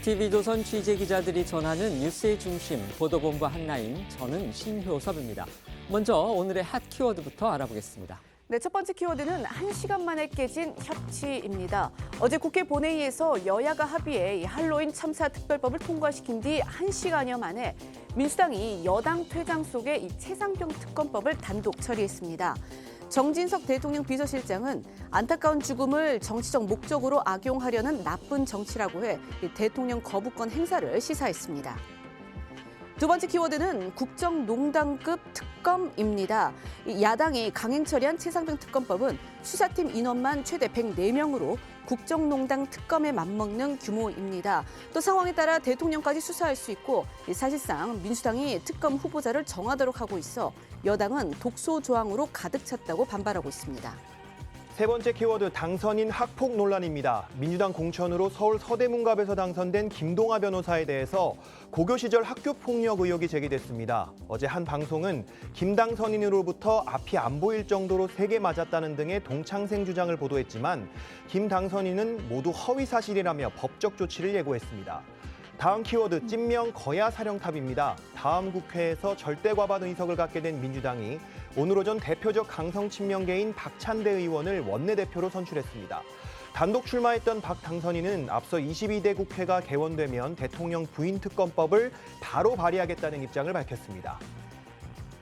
TV조선 취재기자들이 전하는 뉴스의 중심, 보도본부 한라인, 저는 신효섭입니다. 먼저 오늘의 핫 키워드부터 알아보겠습니다. 네, 첫 번째 키워드는 1시간 만에 깨진 협치입니다. 어제 국회 본회의에서 여야가 합의해 할로윈 참사 특별법을 통과시킨 뒤 1시간여 만에 민주당이 여당 퇴장 속에 이 최상병 특검법을 단독 처리했습니다. 정진석 대통령 비서실장은 안타까운 죽음을 정치적 목적으로 악용하려는 나쁜 정치라고 해 대통령 거부권 행사를 시사했습니다. 두 번째 키워드는 국정농단급 특검입니다. 야당이 강행 처리한 최상병 특검법은 수사팀 인원만 최대 104명으로 국정농단 특검에 맞먹는 규모입니다. 또 상황에 따라 대통령까지 수사할 수 있고 사실상 민주당이 특검 후보자를 정하도록 하고 있어 여당은 독소 조항으로 가득 찼다고 반발하고 있습니다. 세 번째 키워드 당선인 학폭 논란입니다. 민주당 공천으로 서울 서대문갑에서 당선된 김동아 변호사에 대해서 고교 시절 학교 폭력 의혹이 제기됐습니다. 어제 한 방송은 김 당선인으로부터 앞이 안 보일 정도로 세게 맞았다는 등의 동창생 주장을 보도했지만 김 당선인은 모두 허위 사실이라며 법적 조치를 예고했습니다. 다음 키워드 찐명 거야 사령탑입니다. 다음 국회에서 절대 과반 의석을 갖게 된 민주당이 오늘 오전 대표적 강성 친명계인 박찬대 의원을 원내대표로 선출했습니다. 단독 출마했던 박 당선인은 앞서 22대 국회가 개원되면 대통령 부인 특검법을 바로 발의하겠다는 입장을 밝혔습니다.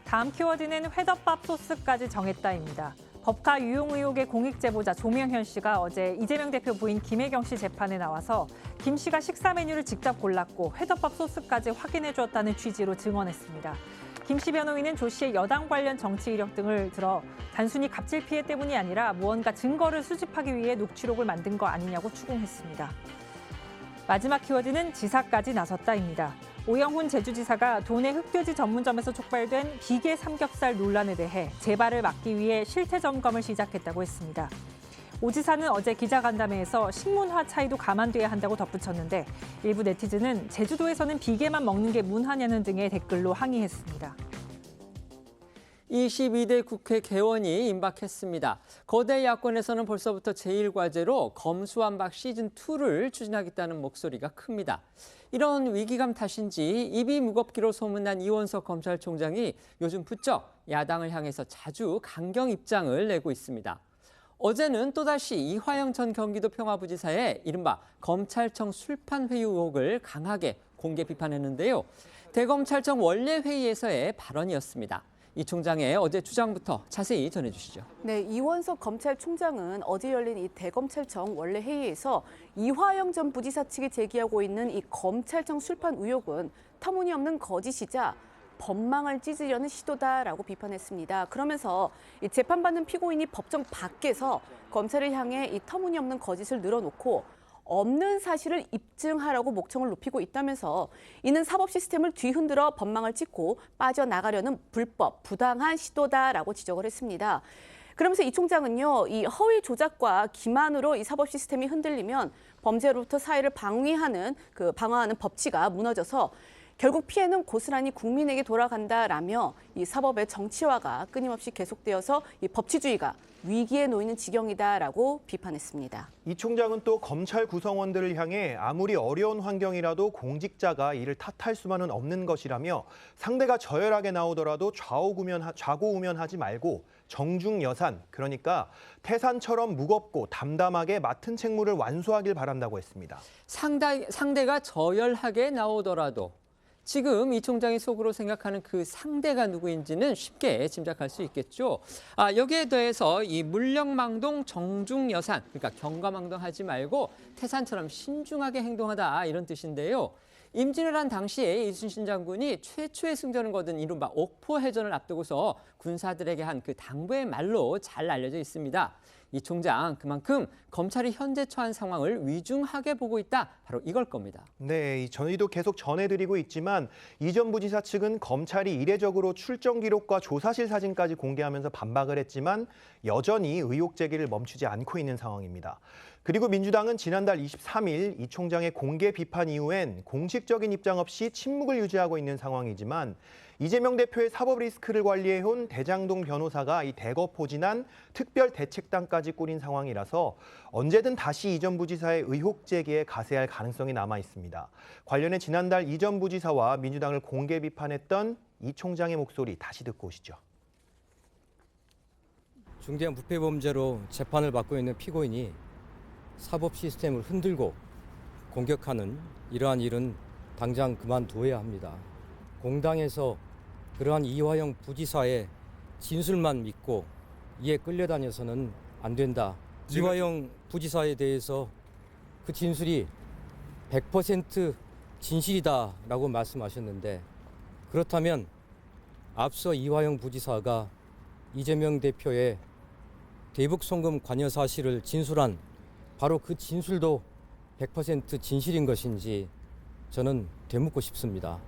다음 키워드는 회덮밥 소스까지 정했다입니다. 법카 유용 의혹의 공익 제보자 조명현 씨가 어제 이재명 대표 부인 김혜경 씨 재판에 나와서 김 씨가 식사 메뉴를 직접 골랐고 회덮밥 소스까지 확인해 주었다는 취지로 증언했습니다. 김 씨 변호인은 조 씨의 여당 관련 정치 이력 등을 들어 단순히 갑질 피해 때문이 아니라 무언가 증거를 수집하기 위해 녹취록을 만든 거 아니냐고 추궁했습니다. 마지막 키워드는 지사까지 나섰다입니다. 오영훈 제주지사가 도내 흑돼지 전문점에서 촉발된 비계 삼겹살 논란에 대해 재발을 막기 위해 실태 점검을 시작했다고 했습니다. 오 지사는 어제 기자간담회에서 신문화 차이도 감안돼야 한다고 덧붙였는데 일부 네티즌은 제주도에서는 비계만 먹는 게 문화냐는 등의 댓글로 항의했습니다. 22대 국회 개원이 임박했습니다. 거대 야권에서는 벌써부터 제1과제로 검수완박 시즌2를 추진하겠다는 목소리가 큽니다. 이런 위기감 탓인지 입이 무겁기로 소문난 이원석 검찰총장이 요즘 부쩍 야당을 향해서 자주 강경 입장을 내고 있습니다. 어제는 또다시 이화영 전 경기도 평화부지사의 이른바 검찰청 술판 회유 의혹을 강하게 공개 비판했는데요. 대검찰청 원내 회의에서의 발언이었습니다. 이 총장의 어제 주장부터 자세히 전해주시죠. 네, 이원석 검찰총장은 어제 열린 이 대검찰청 원내 회의에서 이화영 전 부지사 측이 제기하고 있는 이 검찰청 술판 의혹은 터무니없는 거짓이자 법망을 찢으려는 시도다라고 비판했습니다. 그러면서 이 재판받는 피고인이 법정 밖에서 검찰을 향해 이 터무니없는 거짓을 늘어놓고 없는 사실을 입증하라고 목청을 높이고 있다면서 이는 사법 시스템을 뒤흔들어 법망을 찢고 빠져나가려는 불법, 부당한 시도다라고 지적을 했습니다. 그러면서 이 총장은요, 이 허위 조작과 기만으로 이 사법 시스템이 흔들리면 범죄로부터 사회를 방어하는 법치가 무너져서 결국 피해는 고스란히 국민에게 돌아간다라며 이 사법의 정치화가 끊임없이 계속되어서 이 법치주의가 위기에 놓이는 지경이다라고 비판했습니다. 이 총장은 또 검찰 구성원들을 향해 아무리 어려운 환경이라도 공직자가 이를 탓할 수만은 없는 것이라며 상대가 저열하게 나오더라도 좌고우면하지 말고 정중여산, 그러니까 태산처럼 무겁고 담담하게 맡은 책무를 완수하길 바란다고 했습니다. 상대가 저열하게 나오더라도 지금 이 총장이 속으로 생각하는 그 상대가 누구인지는 쉽게 짐작할 수 있겠죠. 여기에 더해서 이 물령망동 정중여산, 그러니까 경가망동하지 말고 태산처럼 신중하게 행동하다 이런 뜻인데요. 임진왜란 당시에 이순신 장군이 최초의 승전을 거둔 이른바 옥포해전을 앞두고서 군사들에게 한 그 당부의 말로 잘 알려져 있습니다. 이 총장 그만큼 검찰이 현재 처한 상황을 위중하게 보고 있다. 바로 이걸 겁니다. 네, 저희도 계속 전해드리고 있지만 이 전 부지사 측은 검찰이 이례적으로 출정 기록과 조사실 사진까지 공개하면서 반박을 했지만 여전히 의혹 제기를 멈추지 않고 있는 상황입니다. 그리고 민주당은 지난달 23일 이 총장의 공개 비판 이후엔 공식적인 입장 없이 침묵을 유지하고 있는 상황이지만 이재명 대표의 사법 리스크를 관리해온 대장동 변호사가 이 대거 포진한 특별대책단까지 꾸린 상황이라서 언제든 다시 이 전 부지사의 의혹 제기에 가세할 가능성이 남아 있습니다. 관련해 지난달 이 전 부지사와 민주당을 공개 비판했던 이 총장의 목소리 다시 듣고 오시죠. 중대한 부패 범죄로 재판을 받고 있는 피고인이 사법 시스템을 흔들고 공격하는 이러한 일은 당장 그만두어야 합니다. 공당에서 그러한 이화영 부지사의 진술만 믿고 이에 끌려다녀서는 안 된다. 이화영 부지사에 대해서 그 진술이 100% 진실이다라고 말씀하셨는데 그렇다면 앞서 이화영 부지사가 이재명 대표의 대북 송금 관여 사실을 진술한 바로 그 진술도 100% 진실인 것인지 저는 되묻고 싶습니다.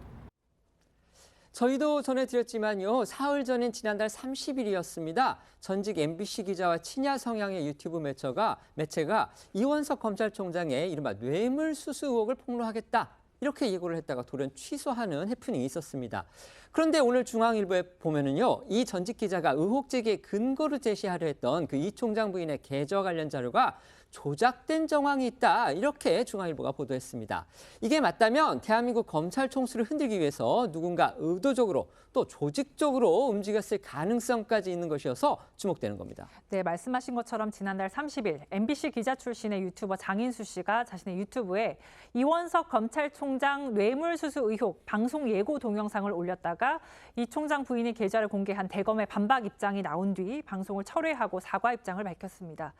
저희도 전해드렸지만요. 사흘 전인 지난달 30일이었습니다. 전직 MBC 기자와 친야 성향의 유튜브 매체가 이원석 검찰총장의 이른바 뇌물수수 의혹을 폭로하겠다. 이렇게 예고를 했다가 돌연 취소하는 해프닝이 있었습니다. 그런데 오늘 중앙일보에 보면은요, 이 전직 기자가 의혹 제기의 근거로 제시하려 했던 그 이 총장 부인의 계좌 관련 자료가 조작된 정황이 있다. 이렇게 중앙일보가 보도했습니다. 이게 맞다면 대한민국 검찰 총수를 흔들기 위해서 누군가 의도적으로 또 조직적으로 움직였을 가능성까지 있는 것이어서 주목되는 겁니다. 네, 말씀하신 것처럼 지난달 30일 MBC 기자 출신의 유튜버 장인수 씨가 자신의 유튜브에 이원석 검찰총장 뇌물수수 의혹 방송 예고 동영상을 올렸다가 이 총장 부인의 계좌를 공개한 대검의 반박 입장이 나온 뒤 방송을 철회하고 사과 입장을 밝혔습니다.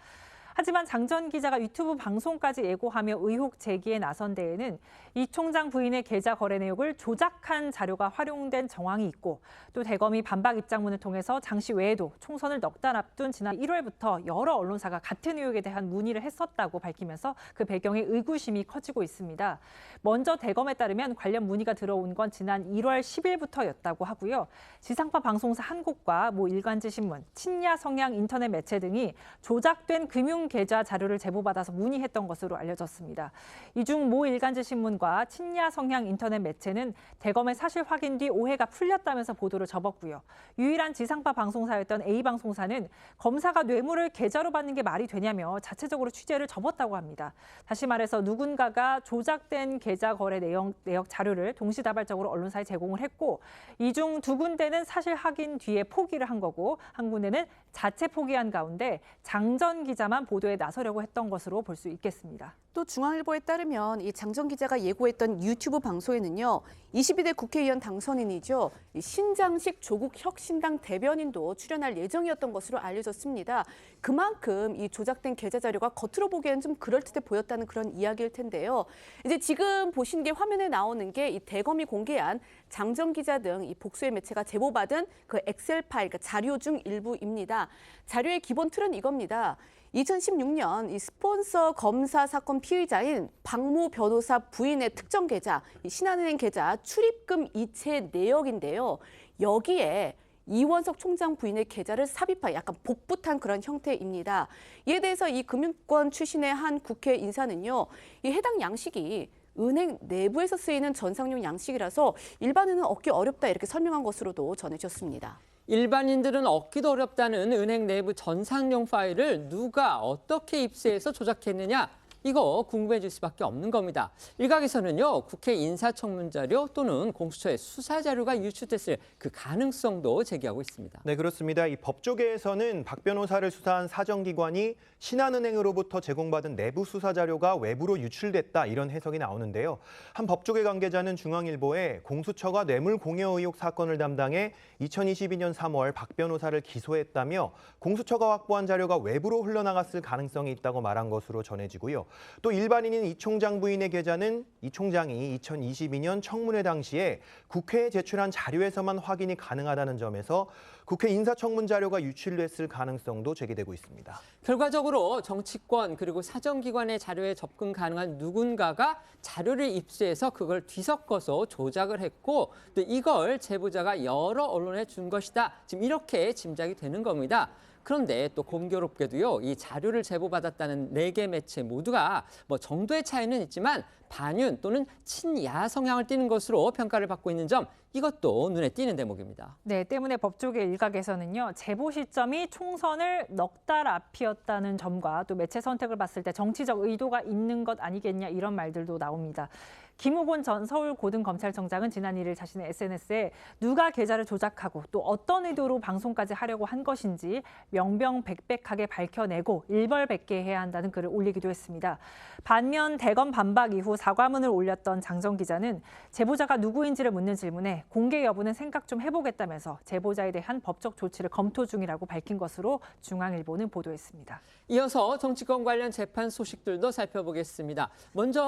하지만 장 전 기자가 유튜브 방송까지 예고하며 의혹 제기에 나선 데에는 이 총장 부인의 계좌 거래 내역을 조작한 자료가 활용된 정황이 있고 또 대검이 반박 입장문을 통해서 장 씨 외에도 총선을 넉 달 앞둔 지난 1월부터 여러 언론사가 같은 의혹에 대한 문의를 했었다고 밝히면서 그 배경에 의구심이 커지고 있습니다. 먼저 대검에 따르면 관련 문의가 들어온 건 지난 1월 10일부터였다고 하고요. 지상파 방송사 한 곳과 모 일간지 신문, 친야 성향 인터넷 매체 등이 조작된 금융 계좌 자료를 제보받아서 문의했던 것으로 알려졌습니다. 이 중 모 일간지 신문과 친야 성향 인터넷 매체는 대검의 사실 확인 뒤 오해가 풀렸다면서 보도를 접었고요. 유일한 지상파 방송사였던 A방송사는 검사가 뇌물을 계좌로 받는 게 말이 되냐며 자체적으로 취재를 접었다고 합니다. 다시 말해서 누군가가 조작된 계좌 거래 내역 자료를 동시다발적으로 언론사에 제공을 했고 이 중 두 군데는 사실 확인 뒤에 포기를 한 거고 한 군데는 자체 포기한 가운데 장 전 기자만 보도에 나서려고 했던 것으로 볼 수 있겠습니다. 또 중앙일보에 따르면 이 장 전 기자가 예고했던 유튜브 방송에는요. 22대 국회의원 당선인이죠. 신장식 조국 혁신당 대변인도 출연할 예정이었던 것으로 알려졌습니다. 그만큼 이 조작된 계좌 자료가 겉으로 보기에는 좀 그럴듯해 보였다는 그런 이야기일 텐데요. 이제 지금 보신 게 화면에 나오는 게 이 대검이 공개한 장 전 기자 등 이 복수의 매체가 제보받은 그 엑셀 파일, 그러니까 자료 중 일부입니다. 자료의 기본 틀은 이겁니다. 2016년 이 스폰서 검사 사건 피의자인 박모 변호사 부인의 특정 계좌, 이 신한은행 계좌 출입금 이체 내역인데요. 여기에 이원석 총장 부인의 계좌를 삽입한 약간 복붙한 그런 형태입니다. 이에 대해서 이 금융권 출신의 한 국회 인사는요. 이 해당 양식이 은행 내부에서 쓰이는 전상용 양식이라서 일반인은 얻기 어렵다 이렇게 설명한 것으로도 전해졌습니다. 일반인들은 얻기도 어렵다는 은행 내부 전상용 파일을 누가 어떻게 입수해서 조작했느냐? 이거 궁금해질 수밖에 없는 겁니다. 일각에서는요, 국회 인사청문 자료 또는 공수처의 수사 자료가 유출됐을 그 가능성도 제기하고 있습니다. 네, 그렇습니다. 이 법조계에서는 박 변호사를 수사한 사정기관이 신한은행으로부터 제공받은 내부 수사 자료가 외부로 유출됐다 이런 해석이 나오는데요. 한 법조계 관계자는 중앙일보에 공수처가 뇌물 공여 의혹 사건을 담당해 2022년 3월 박 변호사를 기소했다며 공수처가 확보한 자료가 외부로 흘러나갔을 가능성이 있다고 말한 것으로 전해지고요. 또 일반인인 이 총장 부인의 계좌는 이 총장이 2022년 청문회 당시에 국회에 제출한 자료에서만 확인이 가능하다는 점에서 국회 인사청문 자료가 유출됐을 가능성도 제기되고 있습니다. 결과적으로 정치권 그리고 사정기관의 자료에 접근 가능한 누군가가 자료를 입수해서 그걸 뒤섞어서 조작을 했고 또 이걸 제보자가 여러 언론에 준 것이다. 지금 이렇게 짐작이 되는 겁니다. 그런데 또 공교롭게도요, 이 자료를 제보받았다는 4개 매체 모두가 정도의 차이는 있지만 반윤 또는 친야 성향을 띠는 것으로 평가를 받고 있는 점, 이것도 눈에 띄는 대목입니다. 네, 때문에 법조계 일각에서는요, 제보 시점이 총선을 넉 달 앞이었다는 점과 또 매체 선택을 봤을 때 정치적 의도가 있는 것 아니겠냐 이런 말들도 나옵니다. 김우곤 전 서울고등검찰청장은 지난 1일 자신의 SNS에 누가 계좌를 조작하고 또 어떤 의도로 방송까지 하려고 한 것인지 명명백백하게 밝혀내고 일벌백계해야 한다는 글을 올리기도 했습니다. 반면 대검 반박 이후 사과문을 올렸던 장정 기자는 제보자가 누구인지를 묻는 질문에 공개 여부는 생각 좀 해보겠다면서 제보자에 대한 법적 조치를 검토 중이라고 밝힌 것으로 중앙일보는 보도했습니다. 이어서 정치권 관련 재판 소식들도 살펴보겠습니다. 먼저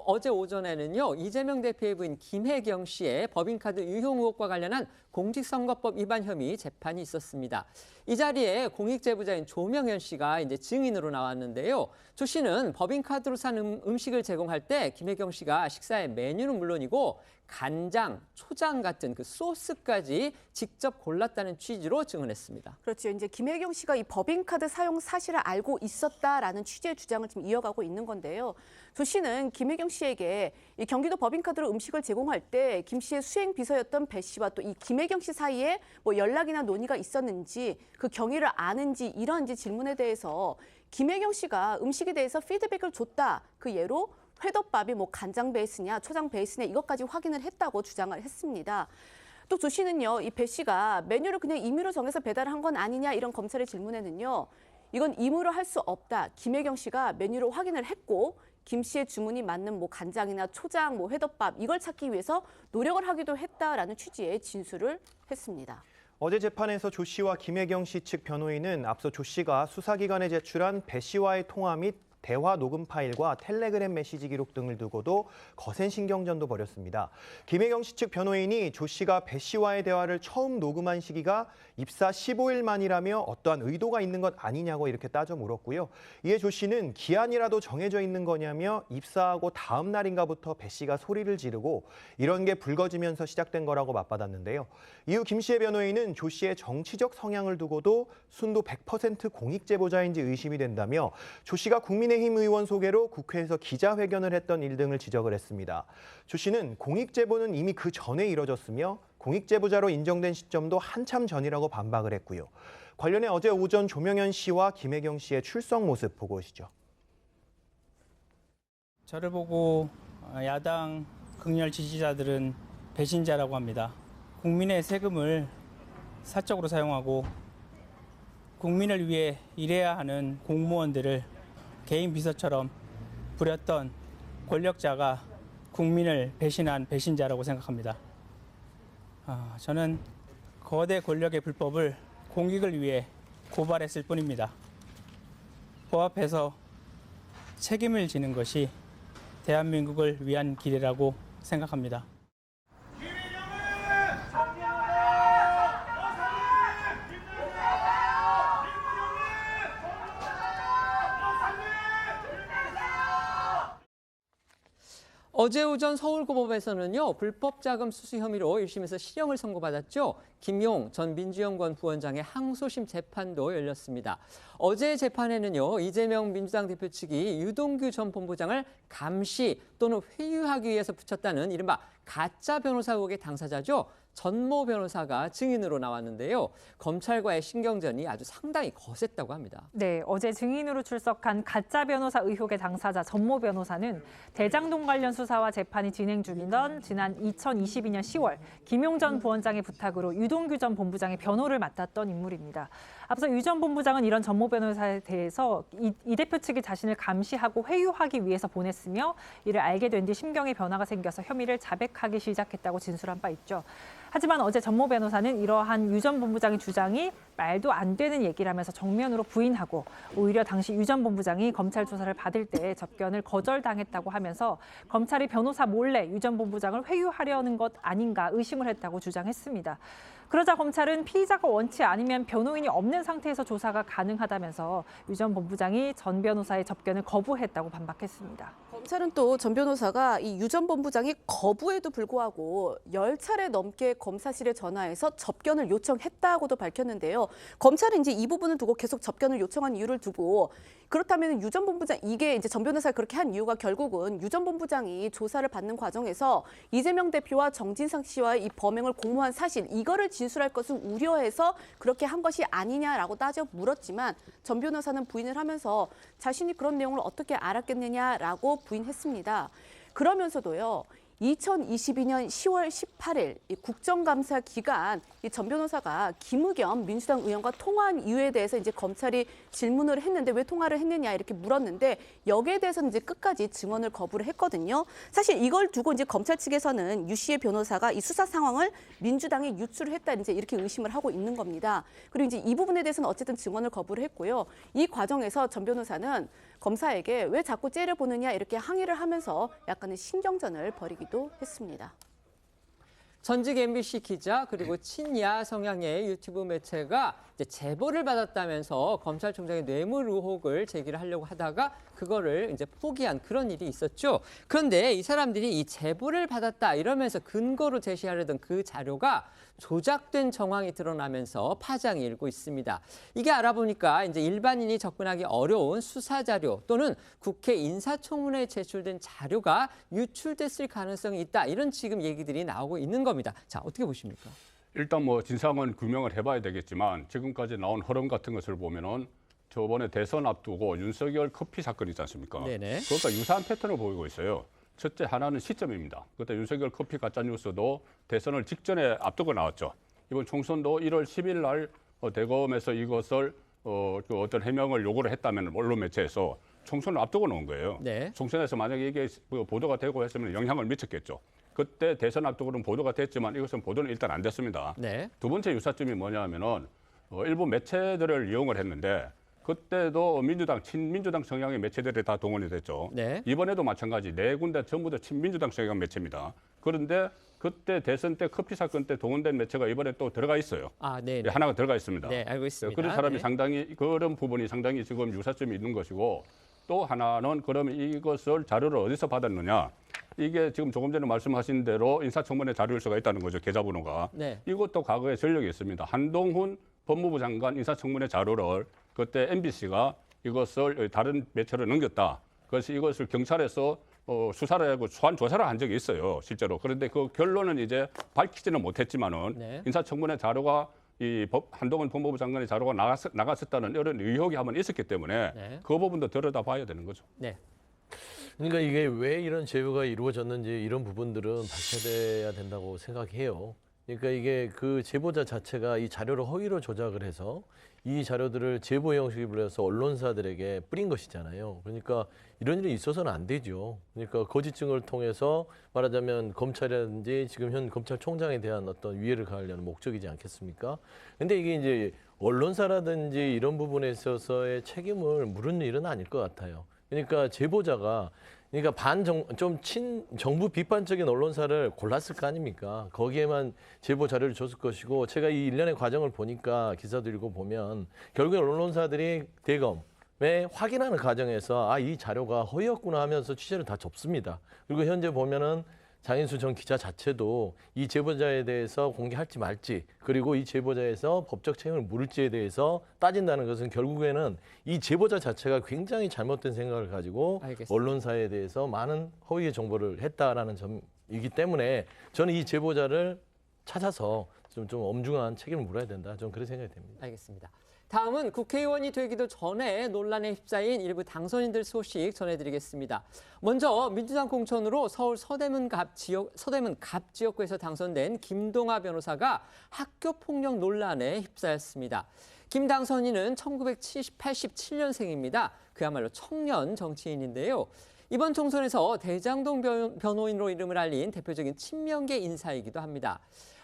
어제 오전에는요, 이재명 대표의 부인 김혜경 씨의 법인카드 유용 의혹과 관련한 공직선거법 위반 혐의 재판이 있었습니다. 이 자리에 공익제보자인 조명현 씨가 이제 증인으로 나왔는데요. 조 씨는 법인카드로 산 음식을 제공할 때 김혜경 씨가 식사의 메뉴는 물론이고 간장, 초장 같은 그 소스까지 직접 골랐다는 취지로 증언했습니다. 그렇죠. 이제 김혜경 씨가 이 법인카드 사용 사실을 알고 있었다라는 취지의 주장을 지금 이어가고 있는 건데요. 조 씨는 김혜경 씨에게 이 경기도 법인카드로 음식을 제공할 때 김 씨의 수행 비서였던 배 씨와 또 이 김혜경 씨 사이에 연락이나 논의가 있었는지 그 경위를 아는지 이런지 질문에 대해서 김혜경 씨가 음식에 대해서 피드백을 줬다. 그 예로 회덮밥이 간장 베이스냐 초장 베이스냐 이것까지 확인을 했다고 주장을 했습니다. 또 조 씨는요, 이 배 씨가 메뉴를 그냥 임의로 정해서 배달을 한 건 아니냐 이런 검찰의 질문에는요, 이건 임의로 할 수 없다. 김혜경 씨가 메뉴를 확인을 했고 김 씨의 주문이 맞는 간장이나 초장, 회덮밥 이걸 찾기 위해서 노력을 하기도 했다라는 취지의 진술을 했습니다. 어제 재판에서 조 씨와 김혜경 씨 측 변호인은 앞서 조 씨가 수사기관에 제출한 배 씨와의 통화 및 대화 녹음 파일과 텔레그램 메시지 기록 등을 두고도 거센 신경전도 벌였습니다. 김혜경 씨 측 변호인이 조 씨가 배 씨와의 대화를 처음 녹음한 시기가 입사 15일 만이라며 어떠한 의도가 있는 것 아니냐고 이렇게 따져 물었고요. 이에 조 씨는 기한이라도 정해져 있는 거냐며 입사하고 다음 날인가부터 배 씨가 소리를 지르고 이런 게 불거지면서 시작된 거라고 맞받았는데요. 이후 김 씨의 변호인은 조 씨의 정치적 성향을 두고도 순도 100% 공익제보자인지 의심이 된다며 조 씨가 국민의힘 의원 소개로 국회에서 기자회견을 했던 일 등을 지적을 했습니다. 조 씨는 공익제보는 이미 그 전에 이뤄졌으며 공익제보자로 인정된 시점도 한참 전이라고 반박을 했고요. 관련해 어제 오전 조명현 씨와 김혜경 씨의 출석 모습 보고 오시죠. 저를 보고 야당 극렬 지지자들은 배신자라고 합니다. 국민의 세금을 사적으로 사용하고 국민을 위해 일해야 하는 공무원들을 개인 비서처럼 부렸던 권력자가 국민을 배신한 배신자라고 생각합니다. 저는 거대 권력의 불법을 공익을 위해 고발했을 뿐입니다. 법 앞에서 책임을 지는 것이 대한민국을 위한 길이라고 생각합니다. 어제 오전 서울고법에서는요, 불법 자금 수수 혐의로 1심에서 실형을 선고받았죠. 김용 전 민주연구원 부원장의 항소심 재판도 열렸습니다. 어제 재판에는요, 이재명 민주당 대표 측이 유동규 전 본부장을 감시 또는 회유하기 위해서 붙였다는 이른바 가짜 변호사 의혹의 당사자죠. 전모 변호사가 증인으로 나왔는데요. 검찰과의 신경전이 아주 상당히 거셌다고 합니다. 네, 어제 증인으로 출석한 가짜 변호사 의혹의 당사자 전모 변호사는 대장동 관련 수사와 재판이 진행 중이던 지난 2022년 10월 김용 전 부원장의 부탁으로 유동규 전 본부장의 변호를 맡았던 인물입니다. 앞서 유 전 본부장은 이런 전모 변호사에 대해서 이 대표 측이 자신을 감시하고 회유하기 위해서 보냈으며 이를 알게 된 뒤 심경의 변화가 생겨서 혐의를 자백하기 시작했다고 진술한 바 있죠. 하지만 어제 전모 변호사는 이러한 유 전 본부장의 주장이 말도 안 되는 얘기라면서 정면으로 부인하고 오히려 당시 유 전 본부장이 검찰 조사를 받을 때 접견을 거절당했다고 하면서 검찰이 변호사 몰래 유 전 본부장을 회유하려는 것 아닌가 의심을 했다고 주장했습니다. 그러자 검찰은 피의자가 원치 않으면 변호인이 없는 상태에서 조사가 가능하다면서 유 전 본부장이 전 변호사의 접견을 거부했다고 반박했습니다. 검찰은 또 전 변호사가 이 유 전 본부장이 거부에도 불구하고 10차례 넘게 검사실에 전화해서 접견을 요청했다고도 밝혔는데요. 검찰은 이제 이 부분을 두고 계속 접견을 요청한 이유를 두고 그렇다면 유 전 본부장 이게 이제 전 변호사가 그렇게 한 이유가 결국은 유 전 본부장이 조사를 받는 과정에서 이재명 대표와 정진상 씨와의 이 범행을 공모한 사실 이거를 진술할 것을 우려해서 그렇게 한 것이 아니냐라고 따져 물었지만 전 변호사는 부인을 하면서 자신이 그런 내용을 어떻게 알았겠느냐라고 부인했습니다. 그러면서도요. 2022년 10월 18일 이 국정감사 기간 이 전 변호사가 김의겸 민주당 의원과 통화한 이유에 대해서 이제 검찰이 질문을 했는데 왜 통화를 했느냐 이렇게 물었는데 여기에 대해서는 이제 끝까지 증언을 거부를 했거든요. 사실 이걸 두고 이제 검찰 측에서는 유 씨의 변호사가 이 수사 상황을 민주당에 유출을 했다 이제 이렇게 의심을 하고 있는 겁니다. 그리고 이제 이 부분에 대해서는 어쨌든 증언을 거부를 했고요. 이 과정에서 전 변호사는 검사에게 왜 자꾸 째려보느냐 이렇게 항의를 하면서 약간의 신경전을 벌이기도 했습니다. 전직 MBC 기자 그리고 친야 성향의 유튜브 매체가 이제 제보를 받았다면서 검찰총장의 뇌물 의혹을 제기를 하려고 하다가 그거를 이제 포기한 그런 일이 있었죠. 그런데 이 사람들이 이 제보를 받았다 이러면서 근거로 제시하려던 그 자료가 조작된 정황이 드러나면서 파장이 일고 있습니다. 이게 알아보니까 이제 일반인이 접근하기 어려운 수사 자료 또는 국회 인사청문회에 제출된 자료가 유출됐을 가능성이 있다. 이런 지금 얘기들이 나오고 있는 겁니다. 자, 어떻게 보십니까? 일단 뭐 진상은 규명을 해봐야 되겠지만 지금까지 나온 흐름 같은 것을 보면은 저번에 대선 앞두고 윤석열 커피 사건 있지 않습니까? 네네. 그것과 유사한 패턴을 보이고 있어요. 첫째 하나는 시점입니다. 그때 윤석열 커피 가짜뉴스도 대선을 직전에 앞두고 나왔죠. 이번 총선도 1월 10일 날 대검에서 이것을 그 어떤 해명을 요구를 했다면 언론 매체에서 총선을 앞두고 놓은 거예요. 네. 총선에서 만약에 이게 보도가 되고 했으면 영향을 미쳤겠죠. 그때 대선 앞두고는 보도가 됐지만 이것은 보도는 일단 안 됐습니다. 네. 두 번째 유사점이 뭐냐면은 일부 매체들을 이용을 했는데 그때도 친민주당 성향의 매체들이 다 동원이 됐죠. 네. 이번에도 마찬가지 네 군데 전부 다 친민주당 성향 매체입니다. 그런데 그때 대선 때 커피 사건 때 동원된 매체가 이번에 또 들어가 있어요. 아, 네. 예, 하나가 들어가 있습니다. 네, 알고 있습니다. 그런 사람이 네. 상당히 그런 부분이 상당히 지금 유사점이 있는 것이고 또 하나는 그러면 이것을 자료를 어디서 받았느냐? 이게 지금 조금 전에 말씀하신 대로 인사청문회 자료일 수가 있다는 거죠. 계좌번호가. 네. 이것도 과거에 전력이 있습니다. 한동훈 법무부 장관 인사청문회 자료를 그때 MBC가 이것을 다른 매체로 넘겼다. 그래서 이것을 경찰에서 수사를 하고 소환 조사를 한 적이 있어요. 실제로. 그런데 그 결론은 이제 밝히지는 못했지만은 네. 인사청문회 자료가 한동훈 법무부 장관의 자료가 나갔었다는 이런 의혹이 한번 있었기 때문에 네. 그 부분도 들여다봐야 되는 거죠. 네. 그러니까 이게 왜 이런 제보가 이루어졌는지 이런 부분들은 밝혀져야 된다고 생각해요. 그러니까 이게 그 제보자 자체가 이 자료를 허위로 조작을 해서 이 자료들을 제보 형식을 불려서 언론사들에게 뿌린 것이잖아요. 그러니까 이런 일이 있어서는 안 되죠. 그러니까 거짓 증거를 통해서 말하자면 검찰이라든지 지금 현 검찰총장에 대한 어떤 위해를 가하려는 목적이지 않겠습니까? 근데 이게 이제 언론사라든지 이런 부분에 있어서의 책임을 물은 일은 아닐 것 같아요. 그러니까 제보자가 좀 친정부 비판적인 언론사를 골랐을 거 아닙니까? 거기에만 제보 자료를 줬을 것이고 제가 이 일련의 과정을 보니까 기사들 읽어보면 결국에 언론사들이 대검에 확인하는 과정에서 이 자료가 허위였구나 하면서 취재를 다 접습니다. 그리고 현재 보면은 장인수 전 기자 자체도 이 제보자에 대해서 공개할지 말지 그리고 이 제보자에서 법적 책임을 물을지에 대해서 따진다는 것은 결국에는 이 제보자 자체가 굉장히 잘못된 생각을 가지고 알겠습니다. 언론사에 대해서 많은 허위의 정보를 했다라는 점이기 때문에 저는 이 제보자를 찾아서 좀 엄중한 책임을 물어야 된다. 저는 그런 생각이 듭니다. 알겠습니다. 다음은 국회의원이 되기도 전에 논란에 휩싸인 일부 당선인들 소식 전해드리겠습니다. 먼저 민주당 공천으로 서울 서대문 갑 지역구에서 당선된 김동아 변호사가 학교 폭력 논란에 휩싸였습니다. 김 당선인은 1987년생입니다. 그야말로 청년 정치인인데요. 이번 총선에서 대장동 변호인으로 이름을 알린 대표적인 친명계 인사이기도 합니다.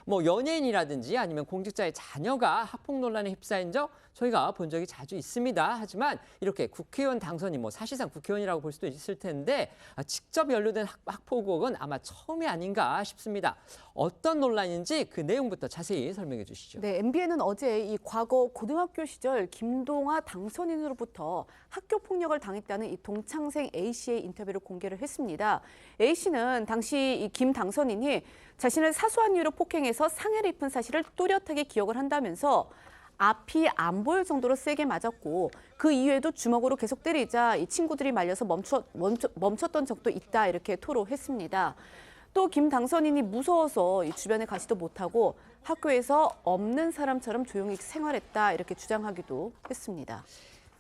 뭐 연예인이라든지 아니면 공직자의 자녀가 학폭 논란에 휩싸인 적 저희가 본 적이 자주 있습니다. 하지만 이렇게 국회의원 당선이 뭐 사실상 국회의원이라고 볼 수도 있을 텐데 직접 연루된 학폭 의혹은 아마 처음이 아닌가 싶습니다. 어떤 논란인지 그 내용부터 자세히 설명해 주시죠. 네, MBN은 어제 이 과거 고등학교 시절 김동아 당선인으로부터 학교 폭력을 당했다는 이 동창생 A씨의 인터뷰를 공개를 했습니다. A씨는 당시 이 김 당선인이 자신을 사소한 이유로 폭행해서 상해를 입힌 사실을 또렷하게 기억을 한다면서 앞이 안 보일 정도로 세게 맞았고 그 이후에도 주먹으로 계속 때리자 이 친구들이 말려서 멈췄던 적도 있다 이렇게 토로했습니다. 또 김 당선인이 무서워서 이 주변에 가지도 못하고 학교에서 없는 사람처럼 조용히 생활했다 이렇게 주장하기도 했습니다.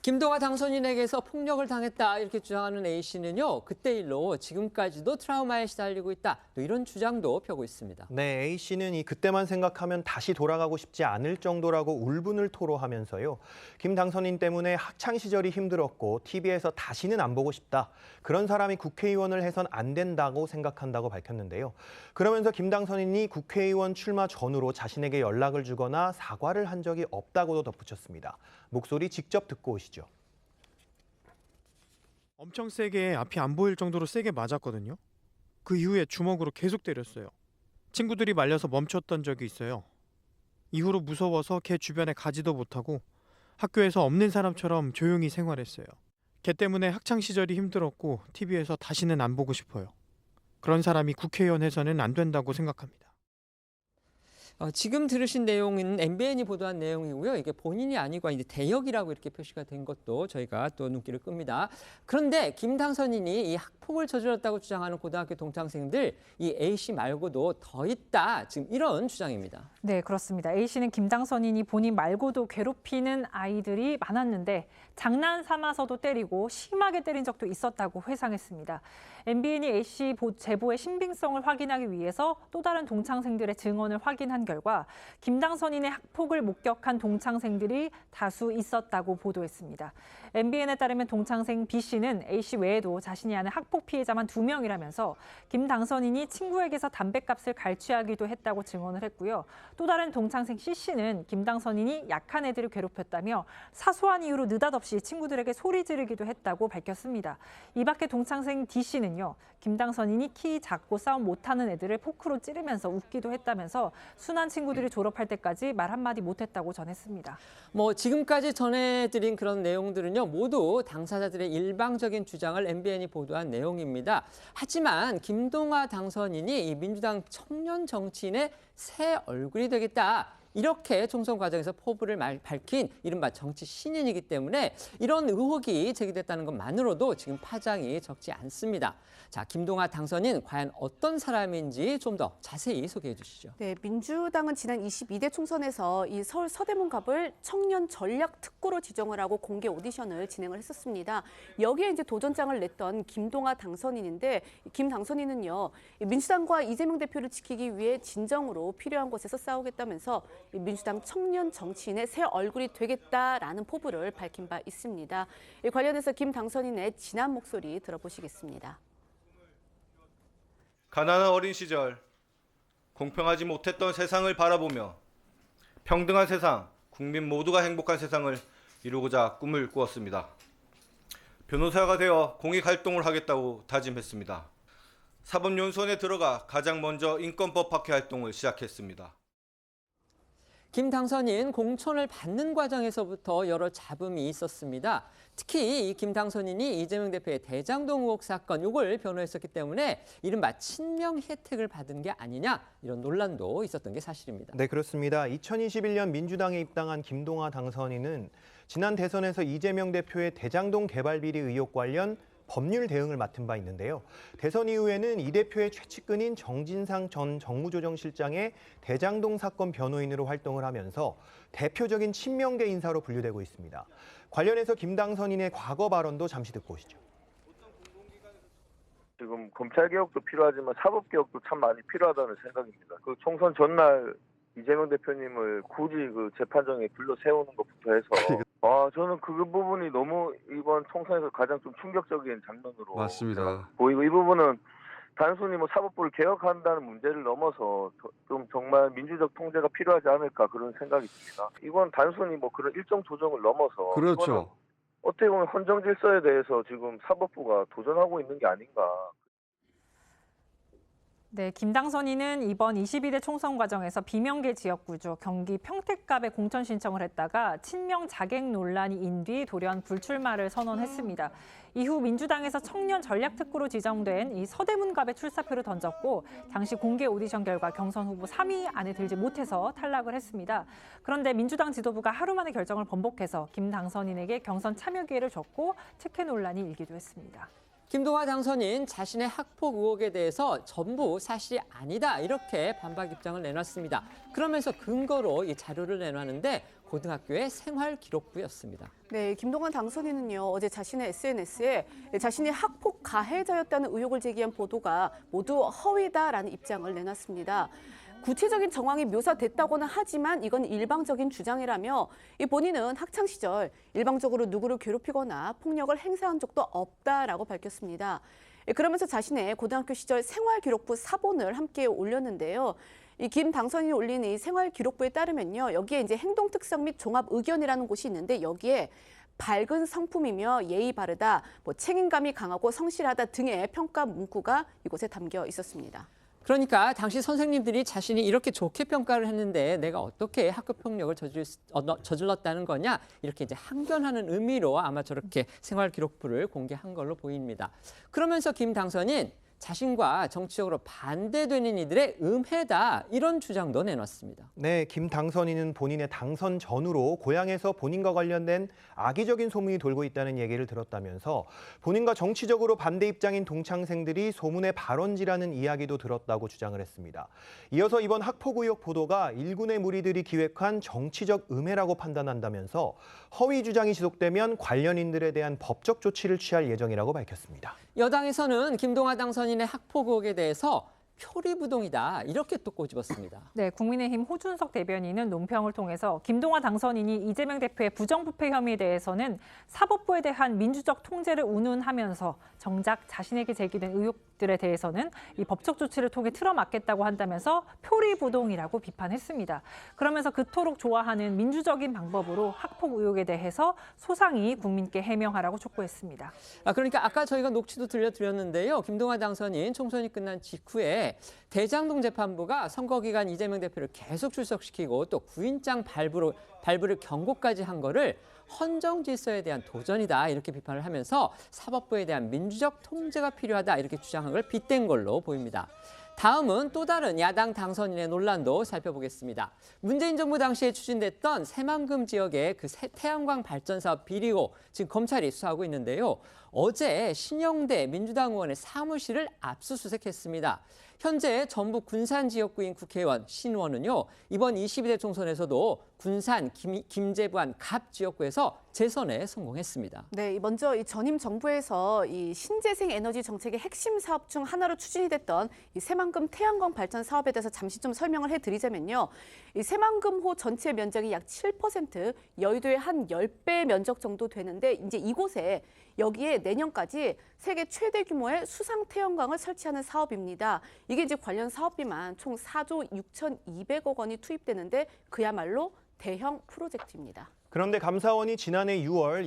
김동아 당선인에게서 폭력을 당했다 이렇게 주장하는 A씨는요. 그때 일로 지금까지도 트라우마에 시달리고 있다. 또 이런 주장도 펴고 있습니다. 네, A씨는 이 그때만 생각하면 다시 돌아가고 싶지 않을 정도라고 울분을 토로하면서요. 김 당선인 때문에 학창 시절이 힘들었고 TV에서 다시는 안 보고 싶다. 그런 사람이 국회의원을 해선 안 된다고 생각한다고 밝혔는데요. 그러면서 김 당선인이 국회의원 출마 전후로 자신에게 연락을 주거나 사과를 한 적이 없다고도 덧붙였습니다. 목소리 직접 듣고 오시죠. 엄청 세게 앞이 안 보일 정도로 세게 맞았거든요. 그 이후에 주먹으로 계속 때렸어요. 친구들이 말려서 멈췄던 적이 있어요. 이후로 무서워서 걔 주변에 가지도 못하고 학교에서 없는 사람처럼 조용히 생활했어요. 걔 때문에 학창 시절이 힘들었고 TV에서 다시는 안 보고 싶어요. 그런 사람이 국회의원 해서는 안 된다고 생각합니다. 지금 들으신 내용은 MBN이 보도한 내용이고요. 이게 본인이 아니고 이제 대역이라고 이렇게 표시가 된 것도 저희가 또 눈길을 끕니다. 그런데 김 당선인이 이 학폭을 저질렀다고 주장하는 고등학교 동창생들 이 A씨 말고도 더 있다. 지금 이런 주장입니다. 네, 그렇습니다. A씨는 김 당선인이 본인 말고도 괴롭히는 아이들이 많았는데 장난 삼아서도 때리고 심하게 때린 적도 있었다고 회상했습니다. MBN이 A씨 제보의 신빙성을 확인하기 위해서 또 다른 동창생들의 증언을 확인한 결과 김 당선인의 학폭을 목격한 동창생들이 다수 있었다고 보도했습니다. MBN에 따르면 동창생 B씨는 A씨 외에도 자신이 아는 학폭 피해자만 2명이라면서 김 당선인이 친구에게서 담뱃값을 갈취하기도 했다고 증언을 했고요. 또 다른 동창생 C씨는 김 당선인이 약한 애들을 괴롭혔다며 사소한 이유로 느닷없이 친구들에게 소리 지르기도 했다고 밝혔습니다. 이 밖에 동창생 D씨는요. 김 당선인이 키 작고 싸움 못하는 애들을 포크로 찌르면서 웃기도 했다면서 순한 친구들이 졸업할 때까지 말 한마디 못했다고 전했습니다. 뭐 지금까지 전해드린 그런 내용들은요. 모두 당사자들의 일방적인 주장을 MBN이 보도한 내용입니다. 하지만 김동아 당선인이 이 민주당 청년 정치인의 새 얼굴이 되겠다. 이렇게 총선 과정에서 포부를 밝힌 이른바 정치 신인이기 때문에 이런 의혹이 제기됐다는 것만으로도 지금 파장이 적지 않습니다. 자, 김동아 당선인 과연 어떤 사람인지 좀 더 자세히 소개해 주시죠. 네, 민주당은 지난 22대 총선에서 이 서울 서대문갑을 청년 전략 특구로 지정을 하고 공개 오디션을 진행을 했었습니다. 여기에 이제 도전장을 냈던 김동아 당선인인데 김 당선인은요, 민주당과 이재명 대표를 지키기 위해 진정으로 필요한 곳에서 싸우겠다면서 민주당 청년 정치인의 새 얼굴이 되겠다라는 포부를 밝힌 바 있습니다. 관련해서 김 당선인의 진한 목소리 들어보시겠습니다. 가난한 어린 시절 공평하지 못했던 세상을 바라보며 평등한 세상, 국민 모두가 행복한 세상을 이루고자 꿈을 꾸었습니다. 변호사가 되어 공익활동을 하겠다고 다짐했습니다. 사법연수원에 들어가 가장 먼저 인권법 학회 활동을 시작했습니다. 김 당선인 공천을 받는 과정에서부터 여러 잡음이 있었습니다. 특히 이 김 당선인이 이재명 대표의 대장동 의혹 사건 이걸 변호했었기 때문에 이른바 친명 혜택을 받은 게 아니냐 이런 논란도 있었던 게 사실입니다. 네, 그렇습니다. 2021년 민주당에 입당한 김동아 당선인은 지난 대선에서 이재명 대표의 대장동 개발 비리 의혹 관련 법률 대응을 맡은 바 있는데요. 대선 이후에는 이 대표의 최측근인 정진상 전 정무조정실장의 대장동 사건 변호인으로 활동을 하면서 대표적인 친명계 인사로 분류되고 있습니다. 관련해서 김 당선인의 과거 발언도 잠시 듣고 오시죠. 지금 검찰개혁도 필요하지만 사법개혁도 참 많이 필요하다는 생각입니다. 그 총선 전날 이재명 대표님을 굳이 그 재판정에 불러 세우는 것부터 해서 저는 그 부분이 너무 이번 총선에서 가장 좀 충격적인 장면으로 맞습니다. 보이고 이 부분은 단순히 뭐 사법부를 개혁한다는 문제를 넘어서 좀 정말 민주적 통제가 필요하지 않을까 그런 생각이 듭니다. 이건 단순히 뭐 그런 일정 조정을 넘어서 이거는 어떻게 보면 헌정 질서에 대해서 지금 사법부가 도전하고 있는 게 아닌가. 네, 김당선인은 이번 22대 총선 과정에서 비명계 지역구주 경기 평택갑에 공천 신청을 했다가 친명 자객 논란이 인 뒤 돌연 불출마를 선언했습니다. 이후 민주당에서 청년 전략특구로 지정된 이 서대문갑에 출사표를 던졌고 당시 공개 오디션 결과 경선 후보 3위 안에 들지 못해서 탈락을 했습니다. 그런데 민주당 지도부가 하루 만에 결정을 번복해서 김당선인에게 경선 참여 기회를 줬고 특혜 논란이 일기도 했습니다. 김동화 당선인 자신의 학폭 의혹에 대해서 전부 사실이 아니다 이렇게 반박 입장을 내놨습니다. 그러면서 근거로 이 자료를 내놨는데 고등학교의 생활기록부였습니다. 네, 김동완 당선인은요, 어제 자신의 SNS에 자신이 학폭 가해자였다는 의혹을 제기한 보도가 모두 허위다라는 입장을 내놨습니다. 구체적인 정황이 묘사됐다고는 하지만 이건 일방적인 주장이라며 이 본인은 학창 시절 일방적으로 누구를 괴롭히거나 폭력을 행사한 적도 없다라고 밝혔습니다. 그러면서 자신의 고등학교 시절 생활기록부 사본을 함께 올렸는데요. 이 김 당선인이 올린 이 생활기록부에 따르면요, 여기에 이제 행동 특성 및 종합 의견이라는 곳이 있는데 여기에 밝은 성품이며 예의 바르다, 뭐 책임감이 강하고 성실하다 등의 평가 문구가 이곳에 담겨 있었습니다. 그러니까 당시 선생님들이 자신이 이렇게 좋게 평가를 했는데 내가 어떻게 학교폭력을 저질렀다는 거냐 이렇게 이제 항변하는 의미로 아마 저렇게 생활기록부를 공개한 걸로 보입니다. 그러면서 김 당선인 자신과 정치적으로 반대되는 이들의 음해다 이런 주장도 내놨습니다. 네, 김 당선인은 본인의 당선 전후로 고향에서 본인과 관련된 악의적인 소문이 돌고 있다는 얘기를 들었다면서 본인과 정치적으로 반대 입장인 동창생들이 소문의 발원지라는 이야기도 들었다고 주장을 했습니다. 이어서 이번 학폭 의혹 보도가 일군의 무리들이 기획한 정치적 음해라고 판단한다면서 허위 주장이 지속되면 관련인들에 대한 법적 조치를 취할 예정이라고 밝혔습니다. 여당에서는 김동화 당선인의 학폭 의혹에 대해서 표리부동이다 이렇게 또 꼬집었습니다. 네, 국민의힘 호준석 대변인은 논평을 통해서 김동화 당선인이 이재명 대표의 부정부패 혐의에 대해서는 사법부에 대한 민주적 통제를 운운하면서 정작 자신에게 제기된 의혹들에 대해서는 이 법적 조치를 통해 틀어막겠다고 한다면서 표리부동이라고 비판했습니다. 그러면서 그토록 좋아하는 민주적인 방법으로 학폭 의혹에 대해서 소상히 국민께 해명하라고 촉구했습니다. 그러니까 아까 저희가 녹취도 들려드렸는데요. 김동화 당선인 총선이 끝난 직후에 대장동 재판부가 선거 기간 이재명 대표를 계속 출석시키고 또 구인장 발부를 경고까지 한 거를 헌정 질서에 대한 도전이다 이렇게 비판을 하면서 사법부에 대한 민주적 통제가 필요하다 이렇게 주장한 걸 빗댄 걸로 보입니다. 다음은 또 다른 야당 당선인의 논란도 살펴보겠습니다. 문재인 정부 당시에 추진됐던 새만금 지역의 그 태양광 발전 사업 비리고 지금 검찰이 수사하고 있는데요. 어제 신영대 민주당 의원의 사무실을 압수수색했습니다. 현재 전북 군산 지역구인 국회의원 신원은요. 이번 22대 총선에서도 군산 김제부안 갑 지역구에서 재선에 성공했습니다. 네, 먼저 이 전임 정부에서 이 신재생 에너지 정책의 핵심 사업 중 하나로 추진이 됐던 이 새만금 태양광 발전 사업에 대해서 잠시 좀 설명을 해드리자면요. 이 새만금호 전체 면적이 약 7%, 여의도의 한 10배 면적 정도 되는데 이제 이곳에 여기에 내년까지 세계 최대 규모의 수상 태양광을 설치하는 사업입니다. 이게 이제 관련 사업비만 총 4조 6,200억 원이 투입되는데 그야말로 대형 프로젝트입니다. 그런데 감사원이 지난해 6월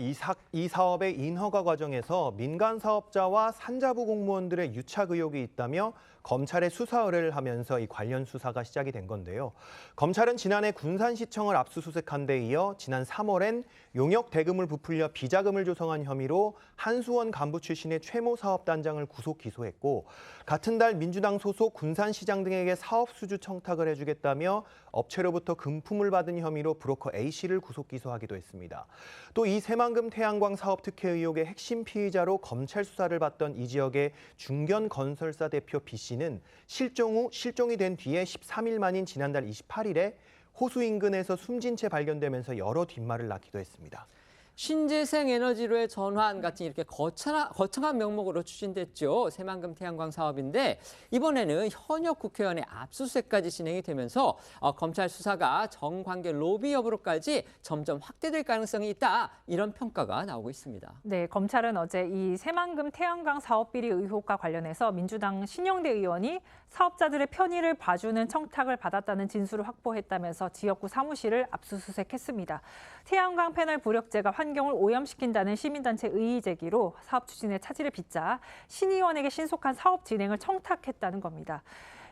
이 사업의 인허가 과정에서 민간 사업자와 산자부 공무원들의 유착 의혹이 있다며 검찰에 수사 의뢰를 하면서 이 관련 수사가 시작이 된 건데요. 검찰은 지난해 군산시청을 압수수색한 데 이어 지난 3월엔 용역 대금을 부풀려 비자금을 조성한 혐의로 한수원 간부 출신의 최모 사업단장을 구속 기소했고 같은 달 민주당 소속 군산시장 등에게 사업 수주 청탁을 해주겠다며 업체로부터 금품을 받은 혐의로 브로커 A씨를 구속 기소하기도 했습니다. 또 이 새만금 태양광 사업 특혜 의혹의 핵심 피의자로 검찰 수사를 받던 이 지역의 중견건설사 대표 B씨는 실종이 된 뒤에 13일 만인 지난달 28일에 호수 인근에서 숨진 채 발견되면서 여러 뒷말을 낳기도 했습니다. 신재생 에너지로의 전환 같은 이렇게 거창한 명목으로 추진됐죠. 새만금 태양광 사업인데 이번에는 현역 국회의원의 압수수색까지 진행이 되면서 검찰 수사가 정관계 로비 여부로까지 점점 확대될 가능성이 있다. 이런 평가가 나오고 있습니다. 네, 검찰은 어제 이 새만금 태양광 사업 비리 의혹과 관련해서 민주당 신영대 의원이 사업자들의 편의를 봐주는 청탁을 받았다는 진술을 확보했다면서 지역구 사무실을 압수수색했습니다. 태양광 패널 부력제가 환경을 오염시킨다는 시민단체 의의 제기로 사업 추진에 차질을 빚자 신 의원에게 신속한 사업 진행을 청탁했다는 겁니다.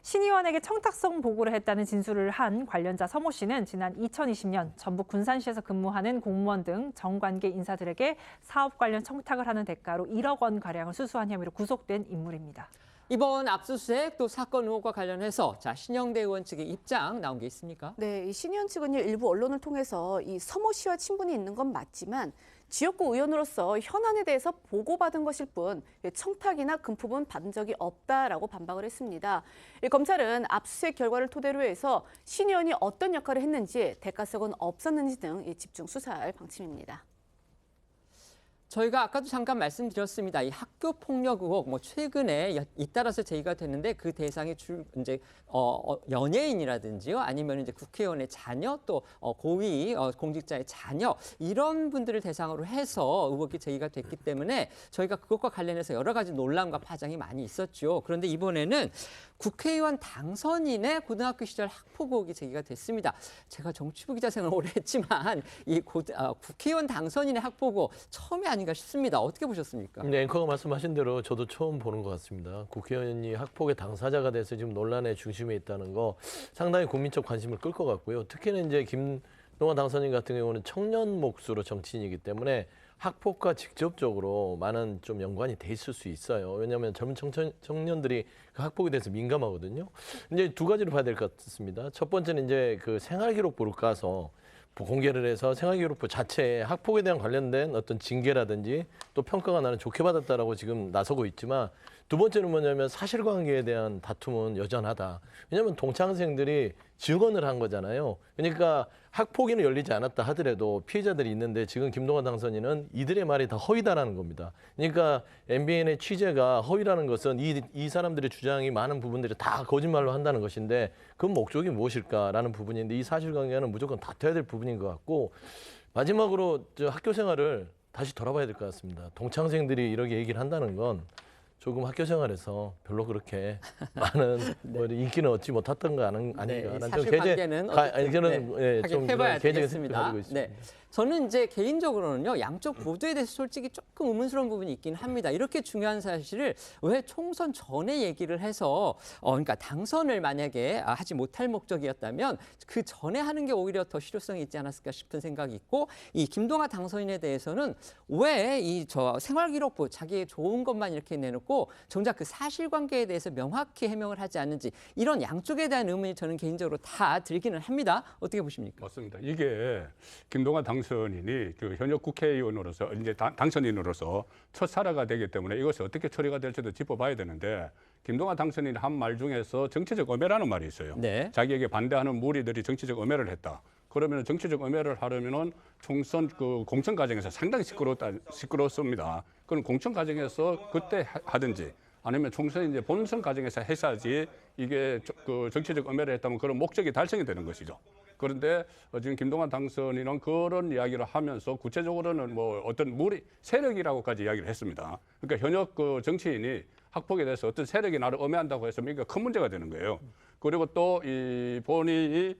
신 의원에게 청탁성 보고를 했다는 진술을 한 관련자 서모 씨는 지난 2020년 전북 군산시에서 근무하는 공무원 등 정관계 인사들에게 사업 관련 청탁을 하는 대가로 1억 원가량을 수수한 혐의로 구속된 인물입니다. 이번 압수수색 또 사건 의혹과 관련해서 신영대 의원 측의 입장 나온 게 있습니까? 네, 이 신 의원 측은요, 일부 언론을 통해서 이 서모 씨와 친분이 있는 건 맞지만 지역구 의원으로서 현안에 대해서 보고받은 것일 뿐 청탁이나 금품은 받은 적이 없다라고 반박을 했습니다. 검찰은 압수수색 결과를 토대로 해서 신 의원이 어떤 역할을 했는지, 대가성은 없었는지 등 집중 수사할 방침입니다. 저희가 아까도 잠깐 말씀드렸습니다. 이 학교 폭력 의혹 최근에 잇따라서 제기가 됐는데 그 대상이 연예인이라든지요, 아니면 이제 국회의원의 자녀, 또 고위 공직자의 자녀 이런 분들을 대상으로 해서 의혹이 제기가 됐기 때문에 저희가 그것과 관련해서 여러 가지 논란과 파장이 많이 있었죠. 그런데 이번에는 국회의원 당선인의 고등학교 시절 학폭 의혹이 제기가 됐습니다. 제가 정치부 기자 생활을 오래 했지만 이 국회의원 당선인의 학폭 의혹 처음이 아닌가 싶습니다. 어떻게 보셨습니까? 네, 앵커가 말씀하신 대로 저도 처음 보는 것 같습니다. 국회의원이 학폭의 당사자가 돼서 지금 논란의 중심에 있다는 거 상당히 국민적 관심을 끌 것 같고요. 특히나 이제 김동완 당선인 같은 경우는 청년 몫으로 정치인이기 때문에 학폭과 직접적으로 많은 좀 연관이 돼 있을 수 있어요. 왜냐하면 젊은 청년들이 그 학폭에 대해서 민감하거든요. 이제 두 가지로 봐야 될 것 같습니다. 첫 번째는 이제 그 생활기록부를 까서 공개를 해서 생활기록부 자체에 학폭에 대한 관련된 어떤 징계라든지 또 평가가 나는 좋게 받았다라고 지금 나서고 있지만, 두 번째는 뭐냐면 사실관계에 대한 다툼은 여전하다. 왜냐하면 동창생들이 증언을 한 거잖아요. 그러니까 학폭위는 열리지 않았다 하더라도 피해자들이 있는데 지금 김동완 당선인은 이들의 말이 다 허위다라는 겁니다. 그러니까 MBN의 취재가 허위라는 것은 이 사람들의 주장이 많은 부분들이 다 거짓말로 한다는 것인데 그 목적이 무엇일까라는 부분인데, 이 사실관계는 무조건 다퉈야 될 부분인 것 같고, 마지막으로 학교 생활을 다시 돌아봐야 될 것 같습니다. 동창생들이 이렇게 얘기를 한다는 건 조금 학교 생활에서 별로 그렇게 많은 인기는 얻지 못했던 거 아닌가. 네, 사실관계는 좀 해봐야 되겠습니다. 네. 저는 이제 개인적으로는요, 양쪽 모두에 대해서 솔직히 조금 의문스러운 부분이 있긴 합니다. 이렇게 중요한 사실을 왜 총선 전에 얘기를 해서 그러니까 당선을 만약에 하지 못할 목적이었다면 그 전에 하는 게 오히려 더 실효성이 있지 않았을까 싶은 생각이 있고, 이 김동완 당선인에 대해서는 왜 이 생활기록부 자기의 좋은 것만 이렇게 내놓고 정작 그 사실관계에 대해서 명확히 해명을 하지 않는지, 이런 양쪽에 대한 의문이 저는 개인적으로 다 들기는 합니다. 어떻게 보십니까? 맞습니다. 이게 김동완 당선인이 그 현역 국회의원으로서 이제 당선인으로서 첫 사례가 되기 때문에 이것이 어떻게 처리가 될지도 짚어봐야 되는데, 김동완 당선인이 한 말 중에서 정치적 엄해라는 말이 있어요. 네. 자기에게 반대하는 무리들이 정치적 엄해를 했다. 그러면 정치적 엄해를 하려면은 총선 그 공천 과정에서 상당히 시끄럽습니다. 그럼 공천 과정에서 그때 하든지 아니면 총선 이제 본선 과정에서 했어야지 이게 그 정치적 엄해를 했다면 그런 목적이 달성이 되는 것이죠. 그런데 지금 김동완 당선인은 그런 이야기를 하면서 구체적으로는 뭐 어떤 세력이라고까지 이야기를 했습니다. 그러니까 현역 그 정치인이 학폭에 대해서 어떤 세력이 나를 엄해한다고 해서 이게 큰 문제가 되는 거예요. 그리고 또 이 본인이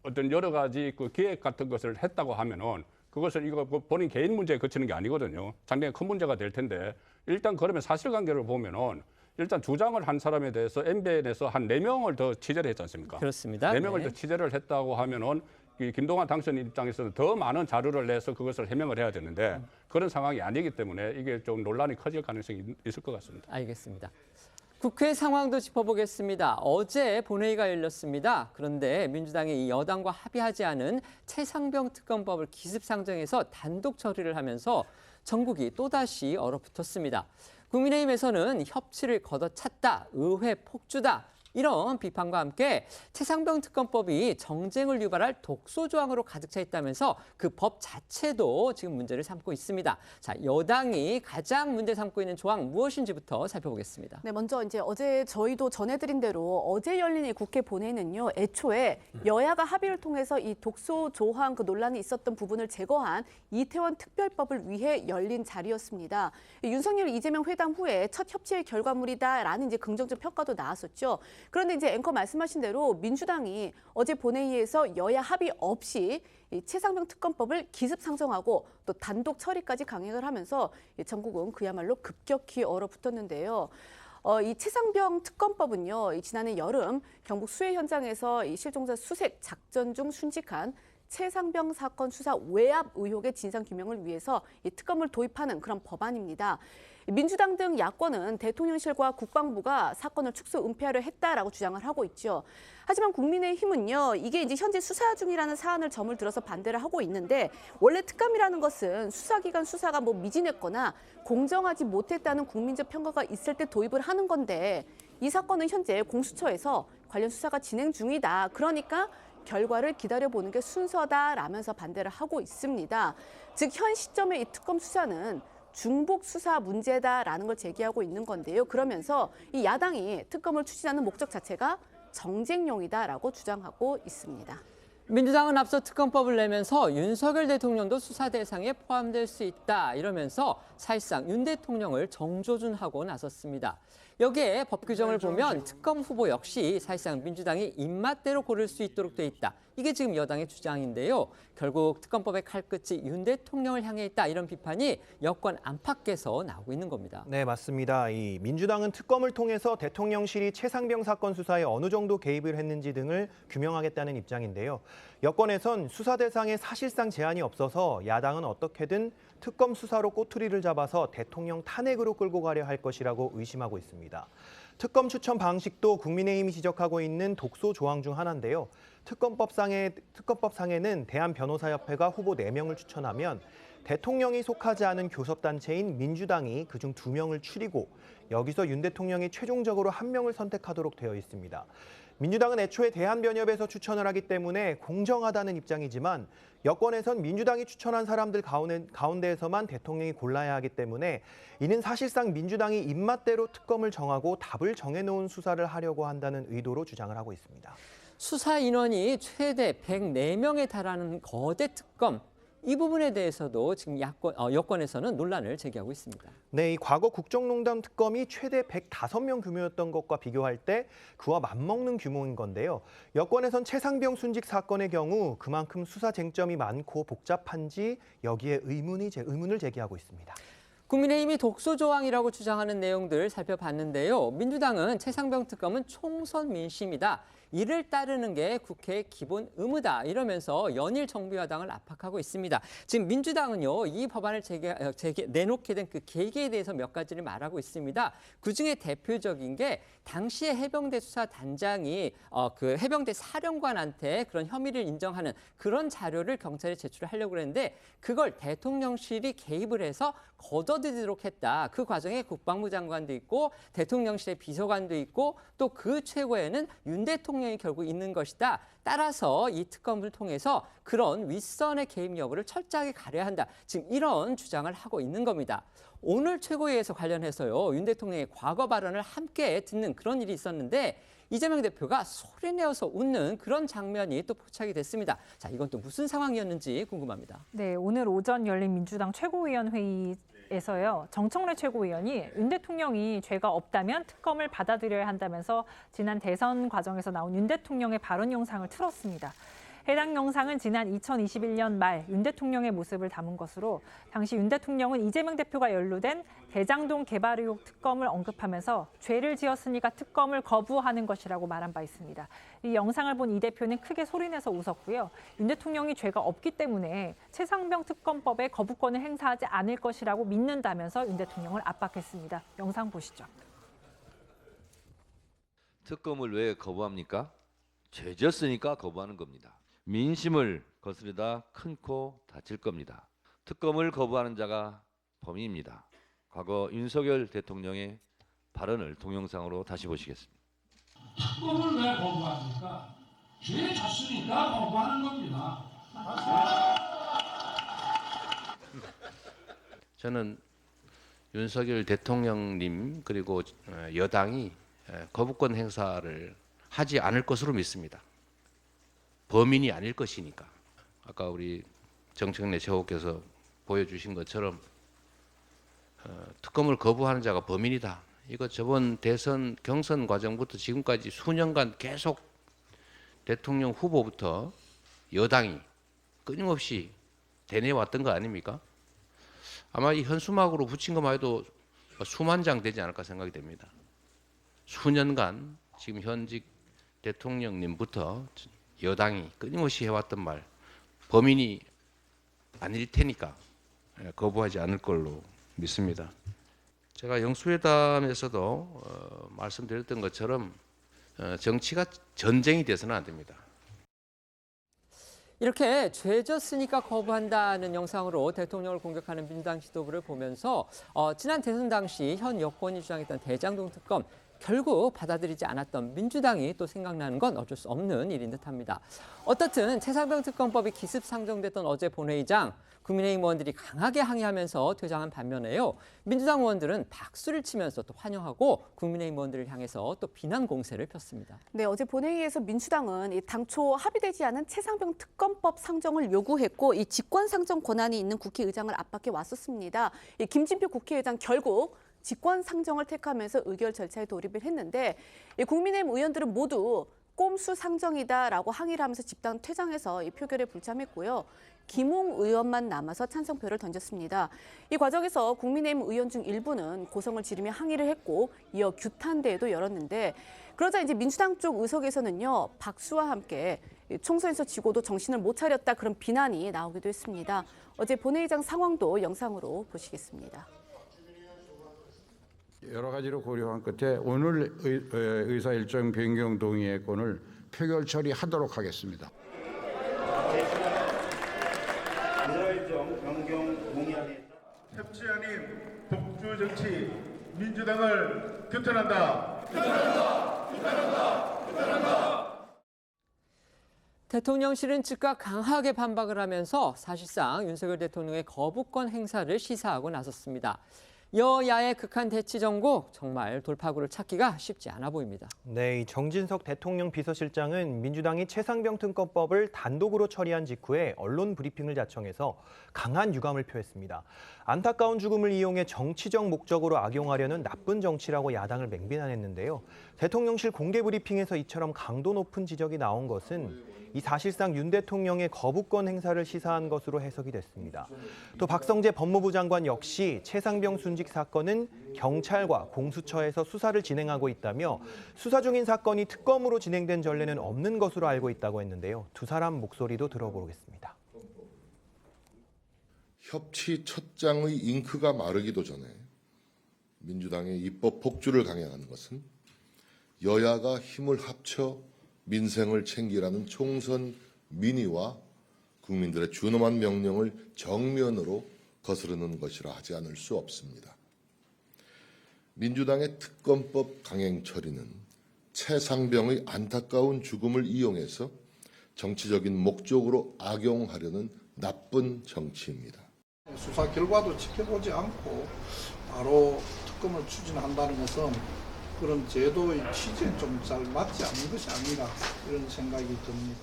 어떤 여러 가지 그 기획 같은 것을 했다고 하면은 그것을 이거 본인 개인 문제에 그치는 게 아니거든요. 상당히 큰 문제가 될 텐데, 일단 그러면 사실관계를 보면은 일단 주장을 한 사람에 대해서 MBN에서 한 4명을 더 취재를 했지 않습니까? 그렇습니다. 4명을 네. 더 취재를 했다고 하면은 이 김동완 당선인 입장에서는 더 많은 자료를 내서 그것을 해명을 해야 되는데 그런 상황이 아니기 때문에 이게 좀 논란이 커질 가능성이 있을 것 같습니다. 알겠습니다. 국회 상황도 짚어보겠습니다. 어제 본회의가 열렸습니다. 그런데 민주당이 이 여당과 합의하지 않은 최상병 특검법을 기습상정해서 단독 처리를 하면서 전국이 또다시 얼어붙었습니다. 국민의힘에서는 협치를 걷어찼다, 의회 폭주다, 이런 비판과 함께 최상병 특검법이 정쟁을 유발할 독소 조항으로 가득 차 있다면서 그 법 자체도 지금 문제를 삼고 있습니다. 자, 여당이 가장 문제 삼고 있는 조항 무엇인지부터 살펴보겠습니다. 네, 먼저 이제 어제 저희도 전해드린 대로 어제 열린 이 국회 본회의는요, 애초에 여야가 합의를 통해서 이 독소 조항 그 논란이 있었던 부분을 제거한 이태원 특별법을 위해 열린 자리였습니다. 윤석열 이재명 회담 후에 첫 협치의 결과물이다라는 이제 긍정적 평가도 나왔었죠. 그런데 이제 앵커 말씀하신 대로 민주당이 어제 본회의에서 여야 합의 없이 이 최상병 특검법을 기습 상정하고 또 단독 처리까지 강행을 하면서 전국은 그야말로 급격히 얼어붙었는데요. 이 최상병 특검법은요, 지난해 여름 경북 수해 현장에서 이 실종자 수색 작전 중 순직한 최상병 사건 수사 외압 의혹의 진상 규명을 위해서 이 특검을 도입하는 그런 법안입니다. 민주당 등 야권은 대통령실과 국방부가 사건을 축소 은폐하려 했다라고 주장을 하고 있죠. 하지만 국민의힘은요, 이게 이제 현재 수사 중이라는 사안을 점을 들어서 반대를 하고 있는데, 원래 특감이라는 것은 수사기관 수사가 미진했거나 공정하지 못했다는 국민적 평가가 있을 때 도입을 하는 건데, 이 사건은 현재 공수처에서 관련 수사가 진행 중이다. 그러니까 결과를 기다려보는 게 순서다라면서 반대를 하고 있습니다. 즉, 현 시점의 이 특검 수사는 중복 수사 문제다라는 걸 제기하고 있는 건데요. 그러면서 이 야당이 특검을 추진하는 목적 자체가 정쟁용이다라고 주장하고 있습니다. 민주당은 앞서 특검법을 내면서 윤석열 대통령도 수사 대상에 포함될 수 있다 이러면서 사실상 윤 대통령을 정조준하고 나섰습니다. 여기에 법 규정을 보면 특검 후보 역시 사실상 민주당이 입맛대로 고를 수 있도록 돼 있다. 이게 지금 여당의 주장인데요. 결국 특검법의 칼끝이 윤 대통령을 향해 있다. 이런 비판이 여권 안팎에서 나오고 있는 겁니다. 네, 맞습니다. 이 민주당은 특검을 통해서 대통령실이 최상병 사건 수사에 어느 정도 개입을 했는지 등을 규명하겠다는 입장인데요. 여권에선 수사 대상에 사실상 제한이 없어서 야당은 어떻게든 특검 수사로 꼬투리를 잡아서 대통령 탄핵으로 끌고 가려 할 것이라고 의심하고 있습니다. 특검 추천 방식도 국민의힘이 지적하고 있는 독소 조항 중 하나인데요. 특검법상에는 대한변호사협회가 후보 4명을 추천하면 대통령이 속하지 않은 교섭단체인 민주당이 그중 2명을 추리고 여기서 윤 대통령이 최종적으로 1명을 선택하도록 되어 있습니다. 민주당은 애초에 대한변협에서 추천을 하기 때문에 공정하다는 입장이지만 여권에선 민주당이 추천한 사람들 가운데에서만 대통령이 골라야 하기 때문에 이는 사실상 민주당이 입맛대로 특검을 정하고 답을 정해놓은 수사를 하려고 한다는 의도로 주장을 하고 있습니다. 수사 인원이 최대 104명에 달하는 거대 특검. 이 부분에 대해서도 지금 여권에서는 논란을 제기하고 있습니다. 네, 이 과거 국정농단 특검이 최대 105명 규모였던 것과 비교할 때 그와 맞먹는 규모인 건데요. 여권에선 최상병 순직 사건의 경우 그만큼 수사 쟁점이 많고 복잡한지 여기에 의문을 제기하고 있습니다. 국민의힘이 독소 조항이라고 주장하는 내용들 살펴봤는데요. 민주당은 최상병 특검은 총선 민심이다. 이를 따르는 게 국회의 기본 의무다 이러면서 연일 정부 여당을 압박하고 있습니다. 지금 민주당은요, 이 법안을 내놓게 된 그 계기에 대해서 몇 가지를 말하고 있습니다. 그중에 대표적인 게 당시에 해병대 수사단장이 그 해병대 사령관한테 그런 혐의를 인정하는 그런 자료를 경찰에 제출하려고 했는데 그걸 대통령실이 개입을 해서 걷어들이도록 했다. 그 과정에 국방부 장관도 있고 대통령실의 비서관도 있고 또 그 최고에는 윤 대통령이 결국 있는 것이다. 따라서 이 특검을 통해서 그런 윗선의 개입 여부를 철저하게 가려야 한다. 지금 이런 주장을 하고 있는 겁니다. 오늘 최고위에서 관련해서요, 윤 대통령의 과거 발언을 함께 듣는 그런 일이 있었는데 이재명 대표가 소리내어서 웃는 그런 장면이 또 포착이 됐습니다. 자, 이건 또 무슨 상황이었는지 궁금합니다. 네, 오늘 오전 열린 민주당 최고위원 회의에서요, 정청래 최고위원이 윤 대통령이 죄가 없다면 특검을 받아들여야 한다면서 지난 대선 과정에서 나온 윤 대통령의 발언 영상을 틀었습니다. 해당 영상은 지난 2021년 말 윤 대통령의 모습을 담은 것으로 당시 윤 대통령은 이재명 대표가 연루된 대장동 개발 의혹 특검을 언급하면서 죄를 지었으니까 특검을 거부하는 것이라고 말한 바 있습니다. 이 영상을 본 이 대표는 크게 소리내서 웃었고요. 윤 대통령이 죄가 없기 때문에 최상병 특검법에 거부권을 행사하지 않을 것이라고 믿는다면서 윤 대통령을 압박했습니다. 영상 보시죠. 특검을 왜 거부합니까? 죄 지었으니까 거부하는 겁니다. 민심을 거스르다 큰 코 다칠 겁니다. 특검을 거부하는 자가 범인입니다. 과거 윤석열 대통령의 발언을 동영상으로 다시 보시겠습니다. 특검을 왜 거부합니까? 죄 졌으니까 거부하는 겁니다. 저는 윤석열 대통령님 그리고 여당이 거부권 행사를 하지 않을 것으로 믿습니다. 범인이 아닐 것이니까. 아까 우리 정청래 최고께서 보여주신 것처럼 특검을 거부하는 자가 범인이다. 이거 저번 대선 경선 과정부터 지금까지 수년간 계속 대통령 후보부터 여당이 끊임없이 대내왔던 거 아닙니까? 아마 이 현수막으로 붙인 것만 해도 수만 장 되지 않을까 생각이 됩니다. 수년간 지금 현직 대통령님부터 여당이 끊임없이 해왔던 말, 범인이 아닐 테니까 거부하지 않을 걸로 믿습니다. 제가 영수회담에서도 말씀드렸던 것처럼 정치가 전쟁이 돼서는 안 됩니다. 이렇게 죄졌으니까 거부한다는 영상으로 대통령을 공격하는 민주당 지도부를 보면서 지난 대선 당시 현 여권이 주장했던 대장동 특검 결국 받아들이지 않았던 민주당이 또 생각나는 건 어쩔 수 없는 일인 듯합니다. 어떻든 최상병 특검법이 기습 상정됐던 어제 본회의장 국민의힘 의원들이 강하게 항의하면서 퇴장한 반면에요. 민주당 의원들은 박수를 치면서 또 환영하고 국민의힘 의원들을 향해서 또 비난 공세를 폈습니다. 네, 어제 본회의에서 민주당은 이 당초 합의되지 않은 최상병 특검법 상정을 요구했고 이 직권 상정 권한이 있는 국회의장을 압박해 왔었습니다. 이 김진표 국회의장 결국 직권 상정을 택하면서 의결 절차에 돌입을 했는데 이 국민의힘 의원들은 모두 꼼수 상정이다라고 항의를 하면서 집단 퇴장해서 이 표결에 불참했고요. 김웅 의원만 남아서 찬성표를 던졌습니다. 이 과정에서 국민의힘 의원 중 일부는 고성을 지르며 항의를 했고 이어 규탄대회도 열었는데 그러자 이제 민주당 쪽 의석에서는요. 박수와 함께 총선에서 지고도 정신을 못 차렸다 그런 비난이 나오기도 했습니다. 어제 본회의장 상황도 영상으로 보시겠습니다. 여러 가지로 고려한 끝에 오늘 의사 일정 변경 동의의 건을 표결 처리하도록 하겠습니다. 의사 일정 변경 동의안에 협치 아닌 독주 정치 민주당을 규탄한다. 대통령실은 즉각 강하게 반박을 하면서 사실상 윤석열 대통령의 거부권 행사를 시사하고 나섰습니다. 여야의 극한 대치 전국 정말 돌파구를 찾기가 쉽지 않아 보입니다. 네, 이 정진석 대통령 비서실장은 민주당이 최상병 특검법을 단독으로 처리한 직후에 언론 브리핑을 자청해서 강한 유감을 표했습니다. 안타까운 죽음을 이용해 정치적 목적으로 악용하려는 나쁜 정치라고 야당을 맹비난했는데요. 대통령실 공개 브리핑에서 이처럼 강도 높은 지적이 나온 것은 이 사실상 윤 대통령의 거부권 행사를 시사한 것으로 해석이 됐습니다. 또 박성재 법무부 장관 역시 최상병 순직 사건은 경찰과 공수처에서 수사를 진행하고 있다며 수사 중인 사건이 특검으로 진행된 전례는 없는 것으로 알고 있다고 했는데요. 두 사람 목소리도 들어보겠습니다. 협치 첫 장의 잉크가 마르기도 전에 민주당의 입법 폭주를 강행하는 것은 여야가 힘을 합쳐 민생을 챙기라는 총선 민의와 국민들의 준엄한 명령을 정면으로 거스르는 것이라 하지 않을 수 없습니다. 민주당의 특검법 강행 처리는 최상병의 안타까운 죽음을 이용해서 정치적인 목적으로 악용하려는 나쁜 정치입니다. 수사 결과도 지켜보지 않고 바로 특검을 추진한다는 것은 그런 제도의 취지에 좀 잘 맞지 않는 것이 아닌가 이런 생각이 듭니다.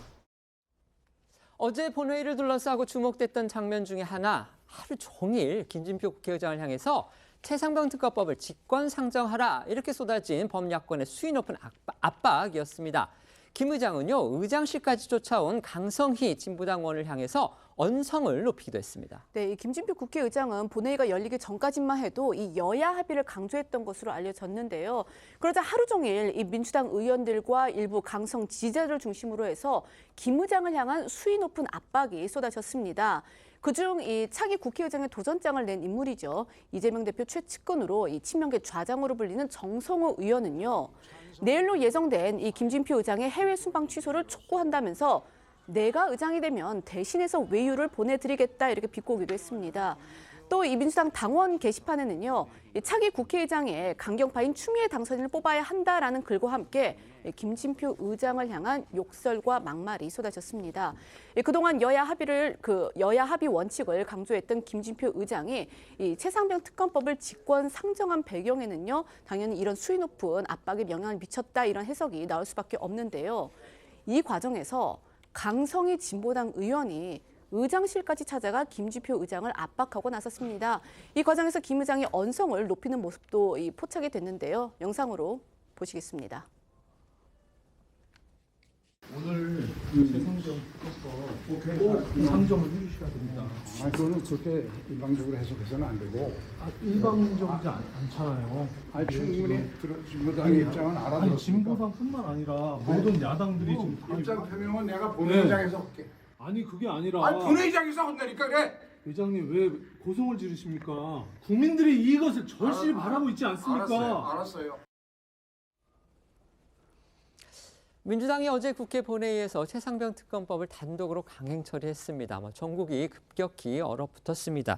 어제 본회의를 둘러싸고 주목됐던 장면 중에 하나, 하루 종일 김진표 국회의장을 향해서 최상병 특검법을 직권 상정하라 이렇게 쏟아진 범야권의 수위 높은 압박이었습니다. 김 의장은요, 의장실까지 쫓아온 강성희 진보당 의원을 향해서 언성을 높이기도 했습니다. 네, 이 김진표 국회의장은 본회의가 열리기 전까지만 해도 이 여야 합의를 강조했던 것으로 알려졌는데요. 그러자 하루 종일 이 민주당 의원들과 일부 강성 지지자를 중심으로 해서 김 의장을 향한 수위 높은 압박이 쏟아졌습니다. 그중 이 차기 국회의장의 도전장을 낸 인물이죠. 이재명 대표 최측근으로 이 친명계 좌장으로 불리는 정성호 의원은요. 내일로 예정된 이 김진표 의장의 해외 순방 취소를 촉구한다면서 내가 의장이 되면 대신해서 외유를 보내드리겠다 이렇게 비꼬기도 했습니다. 또 이 민주당 당원 게시판에는요, 이 차기 국회의장에 강경파인 추미애 당선인을 뽑아야 한다라는 글과 함께 김진표 의장을 향한 욕설과 막말이 쏟아졌습니다. 그동안 여야 합의 원칙을 강조했던 김진표 의장이 이 최상병 특검법을 직권 상정한 배경에는요, 당연히 이런 수위 높은 압박에 영향을 미쳤다 이런 해석이 나올 수밖에 없는데요. 이 과정에서 강성희 진보당 의원이 의장실까지 찾아가 김진표 의장을 압박하고 나섰습니다. 이 과정에서 김 의장이 언성을 높이는 모습도 포착이 됐는데요. 영상으로 보시겠습니다. 오늘 최상병 꼭 상정을 해주셔야 됩니다. 아니 그거는 그렇게 일방적으로 해석해서는 안 되고. 일방적이지 않잖아요. 아니 충분히 진보당의 입장은 알아들었으니까. 아니 진보당뿐만 아니라 모든 야당들이 지금 다 입장 표명은 내가 본회의장에서 할게. 아니 그게 아니라. 아니 본회의장에서 한다니까 그래. 의장님 왜 고성을 지르십니까? 국민들이 이것을 절실히 바라고 있지 않습니까? 알았어요. 민주당이 어제 국회 본회의에서 최상병 특검법을 단독으로 강행 처리했습니다. 전국이 급격히 얼어붙었습니다.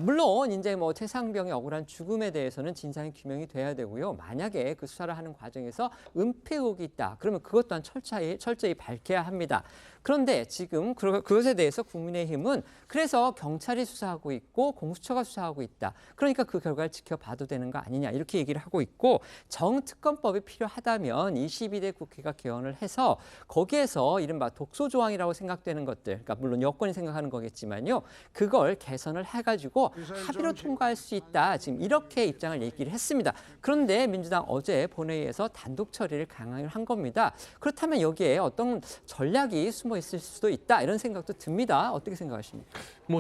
물론 이제 최상병의 억울한 죽음에 대해서는 진상이 규명이 돼야 되고요. 만약에 그 수사를 하는 과정에서 은폐 의혹이 있다, 그러면 그것 또한 철저히 밝혀야 합니다. 그런데 지금 그것에 대해서 국민의힘은 그래서 경찰이 수사하고 있고 공수처가 수사하고 있다, 그러니까 그 결과를 지켜봐도 되는 거 아니냐, 이렇게 얘기를 하고 있고, 정특검법이 필요하다면 22대 국회가 개헌을 해서 거기에서 이른바 독소 조항이라고 생각되는 것들, 그러니까 물론 여권이 생각하는 거겠지만요, 그걸 개선을 해가지고 합의로 통과할 수 있다, 지금 이렇게 입장을 얘기를 했습니다. 그런데 민주당 어제 본회의에서 단독 처리를 강행을 한 겁니다. 그렇다면 여기에 어떤 전략이 숨어 있을 수도 있다, 이런 생각도 듭니다. 어떻게 생각하십니까?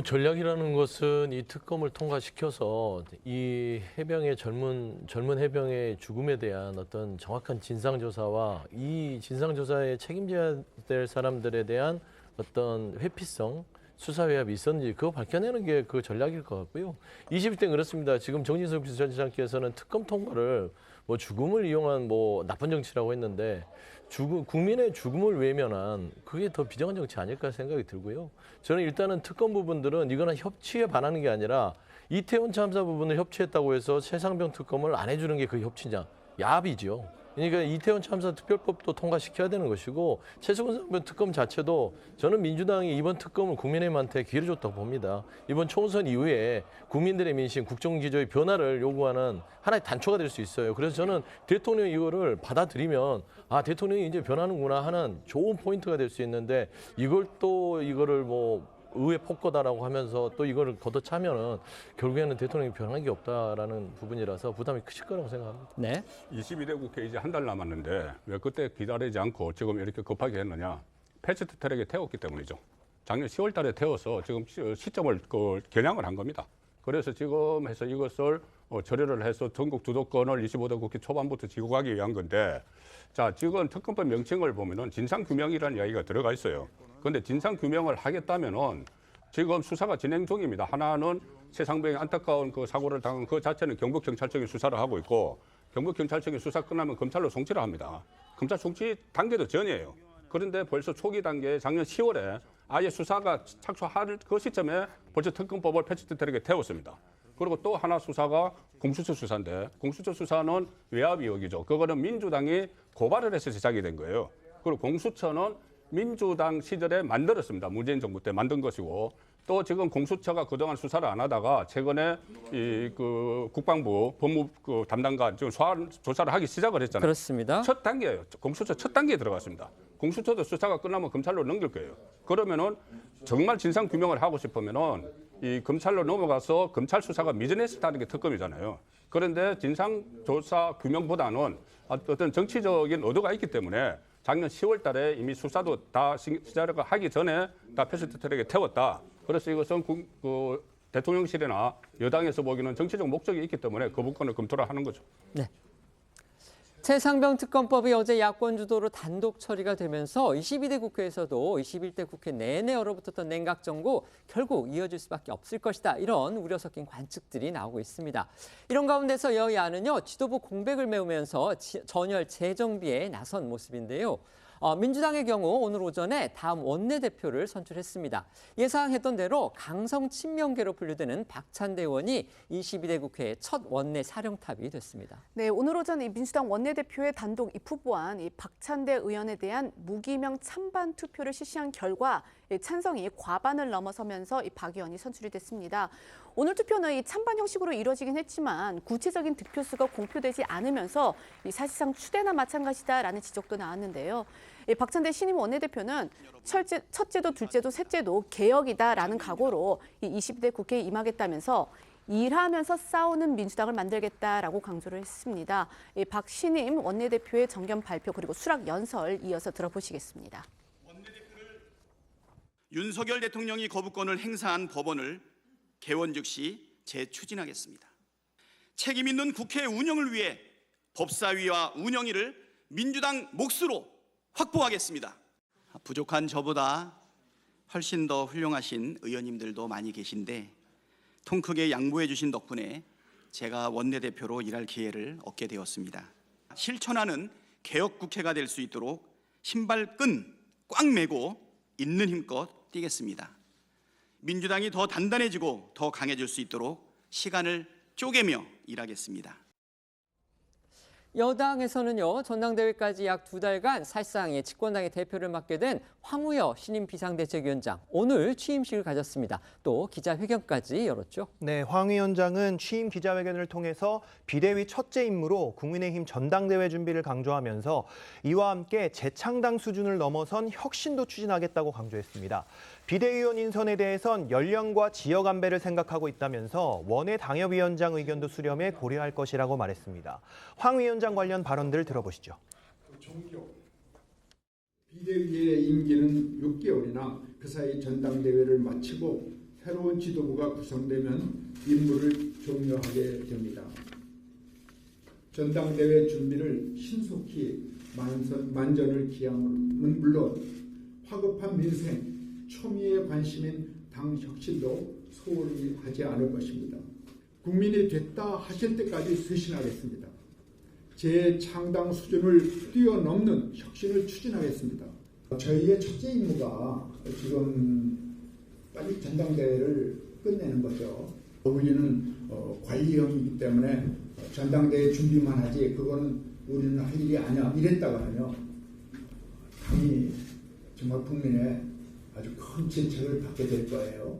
전략이라는 것은 이 특검을 통과시켜서 이 해병의 젊은 해병의 죽음에 대한 어떤 정확한 진상조사와 이 진상조사에 책임져야 될 사람들에 대한 어떤 회피성 수사회합이 있었는지 그거 밝혀내는 게 그 전략일 것 같고요. 21대는 그렇습니다. 지금 정진석 비서실장께서는 특검 통과를 죽음을 이용한 나쁜 정치라고 했는데, 국민의 죽음을 외면한 그게 더 비정한 정치 아닐까 생각이 들고요. 저는 일단은 특검 부분들은 이거는 협치에 반하는 게 아니라 이태원 참사 부분을 협치했다고 해서 최상병 특검을 안 해주는 게 그 협치냐? 야합이죠. 그러니까 이태원 참사 특별법도 통과시켜야 되는 것이고, 최상병 특검 자체도 저는 민주당이 이번 특검을 국민의힘한테 기회를 줬다고 봅니다. 이번 총선 이후에 국민들의 민심, 국정기조의 변화를 요구하는 하나의 단초가 될 수 있어요. 그래서 저는 대통령이 이거를 받아들이면 대통령이 이제 변하는구나 하는 좋은 포인트가 될 수 있는데, 이거를 의회 폭거다라고 하면서 또 이거를 걷어차면은 결국에는 대통령이 변한 게 없다라는 부분이라서 부담이 크실 거라고 생각합니다. 네. 22대 국회 이제 한 달 남았는데 왜 그때 기다리지 않고 지금 이렇게 급하게 했느냐? 패스트트랙에 태웠기 때문이죠. 작년 10월 달에 태워서 지금 시점을 겨냥을 한 겁니다. 그래서 지금 해서 이것을 처리를 해서 전국 주도권을 25대 국회 초반부터 쥐고 가기 위한 건데, 자, 지금 특검법 명칭을 보면은 진상규명이라는 이야기가 들어가 있어요. 그런데 진상규명을 하겠다면은 지금 수사가 진행 중입니다. 하나는 최상병의 안타까운 그 사고를 당한 그 자체는 경북경찰청이 수사를 하고 있고, 경북경찰청이 수사 끝나면 검찰로 송치를 합니다. 검찰 송치 단계도 전이에요. 그런데 벌써 초기 단계에 작년 10월에 아예 수사가 착수할 그 시점에 벌써 특검법을 패스트트랙에 태웠습니다. 그리고 또 하나 수사가 공수처 수사인데, 공수처 수사는 외압 의혹이죠. 그거는 민주당이 고발을 해서 시작이 된 거예요. 그리고 공수처는 민주당 시절에 만들었습니다. 문재인 정부 때 만든 것이고, 또 지금 공수처가 그동안 수사를 안 하다가 최근에 국방부 법무 담당관 지금 조사를 하기 시작을 했잖아요. 그렇습니다. 첫 단계예요. 공수처 첫 단계에 들어갔습니다. 공수처도 수사가 끝나면 검찰로 넘길 거예요. 그러면은 정말 진상 규명을 하고 싶으면은 이 검찰로 넘어가서 검찰 수사가 미진했다는 게 특검이잖아요. 그런데 진상 조사 규명보다는 어떤 정치적인 의도가 있기 때문에 작년 10월 달에 이미 수사도 다 시작을 하기 전에 다 패스트트랙에 태웠다. 그래서 이것은 대통령실이나 여당에서 보기에는 정치적 목적이 있기 때문에 그 부분을 검토를 하는 거죠. 네. 최상병 특검법이 어제 야권 주도로 단독 처리가 되면서 22대 국회에서도 21대 국회 내내 얼어붙었던 냉각정고 결국 이어질 수밖에 없을 것이다, 이런 우려 섞인 관측들이 나오고 있습니다. 이런 가운데서 여야는요, 지도부 공백을 메우면서 전열 재정비에 나선 모습인데요. 민주당의 경우 오늘 오전에 다음 원내대표를 선출했습니다. 예상했던 대로 강성 친명계로 분류되는 박찬대 의원이 22대 국회의 첫 원내 사령탑이 됐습니다. 네, 오늘 오전 이 민주당 원내대표의 단독 입후보안 이 박찬대 의원에 대한 무기명 찬반 투표를 실시한 결과 찬성이 과반을 넘어서면서 이 박 의원이 선출이 됐습니다. 오늘 투표는 이 찬반 형식으로 이루어지긴 했지만 구체적인 득표수가 공표되지 않으면서 이 사실상 추대나 마찬가지다라는 지적도 나왔는데요. 박찬대 신임 원내대표는 첫째도 둘째도 셋째도 개혁이다라는 각오로 이 20대 국회에 임하겠다면서 일하면서 싸우는 민주당을 만들겠다라고 강조를 했습니다. 박 신임 원내대표의 정견 발표 그리고 수락 연설 이어서 들어보시겠습니다. 윤석열 대통령이 거부권을 행사한 법원을 개원 즉시 재추진하겠습니다. 책임 있는 국회 운영을 위해 법사위와 운영위를 민주당 몫으로 확보하겠습니다. 부족한 저보다 훨씬 더 훌륭하신 의원님들도 많이 계신데 통 크게 양보해 주신 덕분에 제가 원내대표로 일할 기회를 얻게 되었습니다. 실천하는 개혁국회가 될 수 있도록 신발끈 꽉 매고 있는 힘껏 뛰겠습니다. 민주당이 더 단단해지고 더 강해질 수 있도록 시간을 쪼개며 일하겠습니다. 여당에서는요, 전당대회까지 약 2달간 사실상 집권당의 대표를 맡게 된 황우여 신임 비상대책위원장 오늘 취임식을 가졌습니다. 또 기자회견까지 열었죠. 네, 황 위원장은 취임 기자회견을 통해서 비대위 첫째 임무로 국민의힘 전당대회 준비를 강조하면서 이와 함께 재창당 수준을 넘어선 혁신도 추진하겠다고 강조했습니다. 비대위원 인선에 대해선 연령과 지역 안배를 생각하고 있다면서 원외 당협위원장 의견도 수렴해 고려할 것이라고 말했습니다. 황 위원장 관련 발언들 들어보시죠. 비대위의 임기는 6개월이나 그 사이 전당대회를 마치고 새로운 지도부가 구성되면 임무를 종료하게 됩니다. 전당대회 준비를 신속히 만전을 기함은 물론 화급한 민생, 초미의 관심인 당 혁신도 소홀히 하지 않을 것입니다. 국민이 됐다 하실 때까지 쇄신하겠습니다. 재창당 수준을 뛰어넘는 혁신을 추진하겠습니다. 저희의 첫째 임무가 지금 빨리 전당대회를 끝내는 거죠. 우리는 관리형이기 때문에 전당대회 준비만 하지 그거는 우리는 할 일이 아니야 이랬다가 하면 당이 정말 국민의 아주 큰 진책을 받게 될 거예요.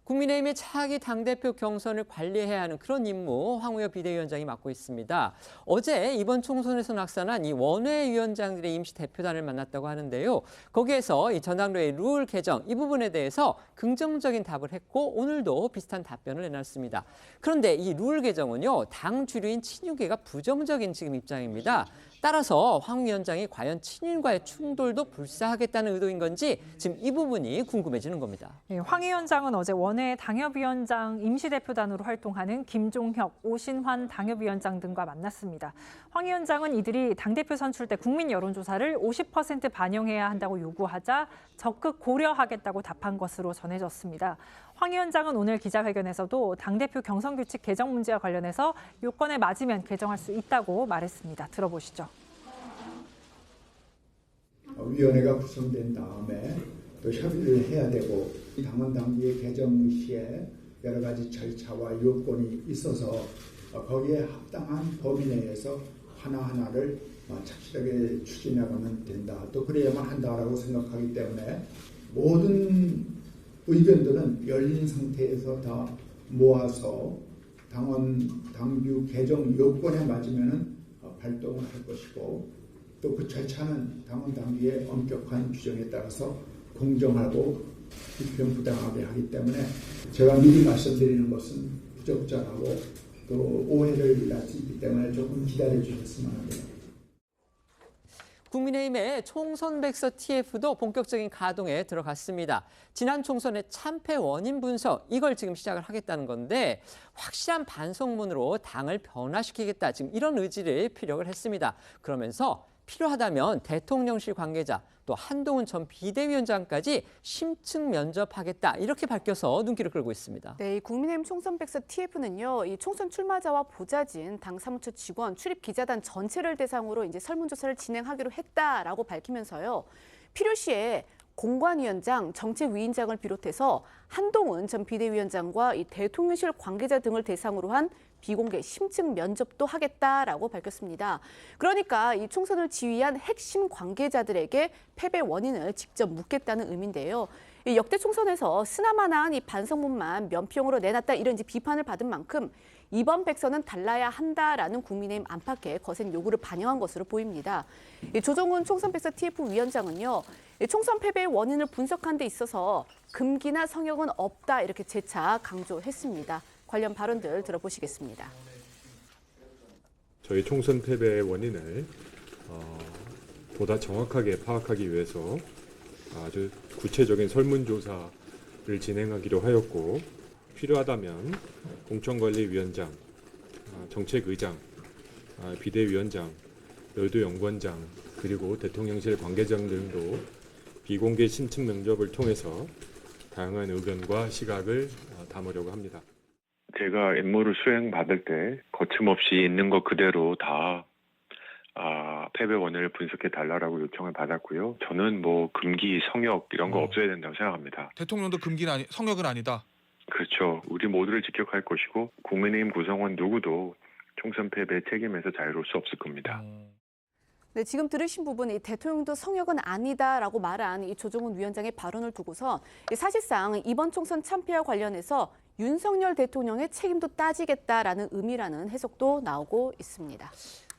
국민의힘의 차기 당대표 경선을 관리해야 하는 그런 임무 황우여 비대위원장이 맡고 있습니다. 어제 이번 총선에서 낙선한 이 원외위원장들의 임시 대표단을 만났다고 하는데요. 거기에서 이 전당대회 룰 개정 이 부분에 대해서 긍정적인 답을 했고 오늘도 비슷한 답변을 내놨습니다. 그런데 이 룰 개정은요, 당 주류인 친윤계가 부정적인 지금 입장입니다. 따라서 황 위원장이 과연 친윤과의 충돌도 불사하겠다는 의도인 건지 지금 이 부분이 궁금해지는 겁니다. 네, 황 위원장은 어제 원외 당협위원장 임시대표단으로 활동하는 김종혁, 오신환 당협위원장 등과 만났습니다. 황 위원장은 이들이 당대표 선출 때 국민 여론조사를 50% 반영해야 한다고 요구하자 적극 고려하겠다고 답한 것으로 전해졌습니다. 황 위원장은 오늘 기자회견에서도 당대표 경선규칙 개정 문제와 관련해서 요건에 맞으면 개정할 수 있다고 말했습니다. 들어보시죠. 위원회가 구성된 다음에 또 협의를 해야 되고 당원 당규의 개정 시에 여러 가지 절차와 요건이 있어서 거기에 합당한 범위 내에서 하나하나를 착실하게 추진해가면 된다. 또 그래야만 한다라고 생각하기 때문에 모든 의견들은 열린 상태에서 다 모아서 당원 당규 개정 요건에 맞으면 발동을 할 것이고 또 그 절차는 당원 당규의 엄격한 규정에 따라서 공정하고 불편부당하게 하기 때문에 제가 미리 말씀드리는 것은 부적절하고 또 오해를 날 수 있기 때문에 조금 기다려 주셨으면 합니다. 국민의힘의 총선 백서 TF도 본격적인 가동에 들어갔습니다. 지난 총선의 참패 원인 분석, 이걸 지금 시작을 하겠다는 건데 확실한 반성문으로 당을 변화시키겠다, 지금 이런 의지를 피력을 했습니다. 그러면서 필요하다면 대통령실 관계자 또 한동훈 전 비대위원장까지 심층 면접하겠다 이렇게 밝혀서 눈길을 끌고 있습니다. 네, 이 국민의힘 총선 백서 TF는요, 이 총선 출마자와 보좌진, 당 사무처 직원, 출입 기자단 전체를 대상으로 이제 설문조사를 진행하기로 했다라고 밝히면서요, 필요시에 공관위원장, 정책위원장을 비롯해서 한동훈 전 비대위원장과 이 대통령실 관계자 등을 대상으로 한 비공개 심층 면접도 하겠다라고 밝혔습니다. 그러니까 이 총선을 지휘한 핵심 관계자들에게 패배 원인을 직접 묻겠다는 의미인데요. 이 역대 총선에서 쓰나마나한 이 반성문만 면피용으로 내놨다 이런 이제 비판을 받은 만큼 이번 백서는 달라야 한다라는 국민의힘 안팎의 거센 요구를 반영한 것으로 보입니다. 이 조정훈 총선 백서 TF 위원장은요, 이 총선 패배의 원인을 분석한 데 있어서 금기나 성역은 없다 이렇게 재차 강조했습니다. 관련 발언들 들어보시겠습니다. 저희 총선 패배의 원인을 보다 정확하게 파악하기 위해서 아주 구체적인 설문조사를 진행하기로 하였고, 필요하다면 공천관리위원장, 정책의장, 비대위원장, 여도연구원장 그리고 대통령실 관계장 등도 비공개 심층 면접을 통해서 다양한 의견과 시각을 담으려고 합니다. 제가 임무를 수행받을 때 거침없이 있는 것 그대로 다 패배 원인을 분석해 달라고 요청을 받았고요. 저는 뭐 금기, 성역 이런 거 없어야 된다고 생각합니다. 대통령도 금기는 성역은 아니다. 그렇죠. 우리 모두를 지켜갈 것이고 국민의힘 구성원 누구도 총선 패배 책임에서 자유로울 수 없을 겁니다. 네, 지금 들으신 부분이 대통령도 성역은 아니다라고 말한 이 조정훈 위원장의 발언을 두고서 사실상 이번 총선 참패와 관련해서 윤석열 대통령의 책임도 따지겠다라는 의미라는 해석도 나오고 있습니다.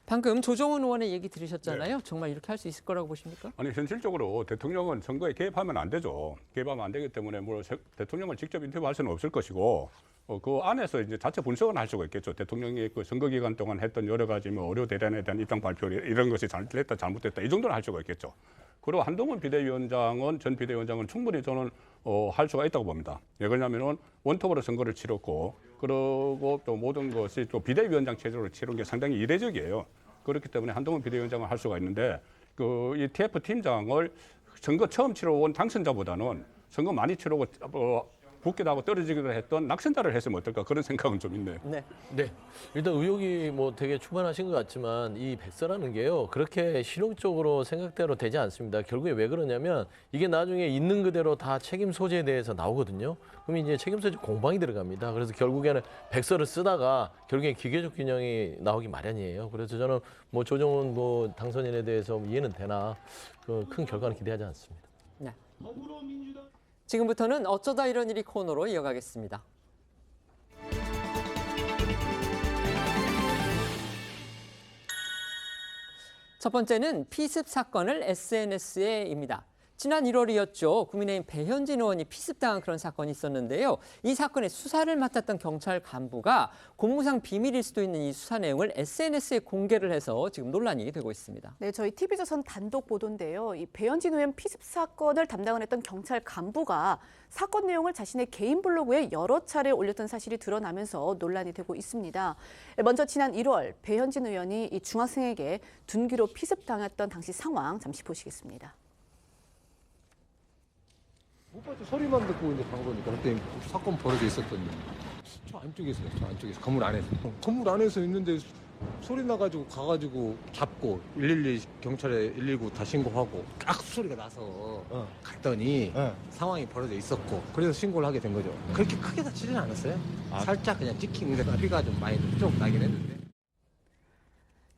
방금 조정훈 의원의 얘기 들으셨잖아요. 네. 정말 이렇게 할 수 있을 거라고 보십니까? 아니 현실적으로 대통령은 선거에 개입하면 안 되죠. 개입하면 안 되기 때문에 뭐 대통령을 직접 인터뷰할 수는 없을 것이고 그 안에서 이제 자체 분석은 할 수가 있겠죠. 대통령이 그 선거 기간 동안 했던 여러 가지 뭐 의료 대란에 대한 입장 발표 이런 것이 잘됐다 잘못됐다 이 정도는 할 수가 있겠죠. 그리고 한동훈 비대위원장은 전 비대위원장은 충분히 저는 할 수가 있다고 봅니다. 왜 그러냐면은 원톱으로 선거를 치렀고 그리고 또 모든 것이 또 비대위원장 체제로 치른 게 상당히 이례적이에요. 그렇기 때문에 한동훈 비대위원장을 할 수가 있는데 이 TF 팀장을 선거 처음 치러온 당선자보다는 선거 많이 치르고 붙기도 하고 떨어지기도 했던 낙선자를 했으면 어떨까 그런 생각은 좀 있네요. 네. 일단 의혹이 뭐 되게 충만하신 것 같지만 이 백서라는 게요 그렇게 실용적으로 생각대로 되지 않습니다. 결국에 왜 그러냐면 이게 나중에 있는 그대로 다 책임 소재에 대해서 나오거든요. 그럼 이제 책임 소재 공방이 들어갑니다. 그래서 결국에는 백서를 쓰다가 결국에 기계적 균형이 나오기 마련이에요. 그래서 저는 뭐 조정훈 뭐 당선인에 대해서 이해는 되나 큰 결과는 기대하지 않습니다. 네. 지금부터는 어쩌다 이런 일이 코너로 이어가겠습니다. 첫 번째는 피습 사건을 SNS에입니다. 지난 1월이었죠. 국민의힘 배현진 의원이 피습당한 그런 사건이 있었는데요. 이 사건의 수사를 맡았던 경찰 간부가 공무상 비밀일 수도 있는 이 수사 내용을 SNS에 공개를 해서 지금 논란이 되고 있습니다. 네, 저희 TV조선 단독 보도인데요. 이 배현진 의원 피습 사건을 담당을 했던 경찰 간부가 사건 내용을 자신의 개인 블로그에 여러 차례 올렸던 사실이 드러나면서 논란이 되고 있습니다. 먼저 지난 1월 배현진 의원이 이 중학생에게 둔기로 피습당했던 당시 상황 잠시 보시겠습니다. 오빠한테 소리만 듣고 이제 간 거니까 그때 사건 벌어져 있었던 저 안쪽에서요. 저 안쪽에서 건물 안에서. 건물 안에서 있는데 소리 나가지고 가가지고 잡고 112 경찰에 119 다 신고하고 딱 소리가 나서 갔더니 상황이 벌어져 있었고 그래서 신고를 하게 된 거죠. 그렇게 크게 다치지는 않았어요. 살짝 그냥 찍힌 데가 피가 좀 많이 좀 나긴 했는데.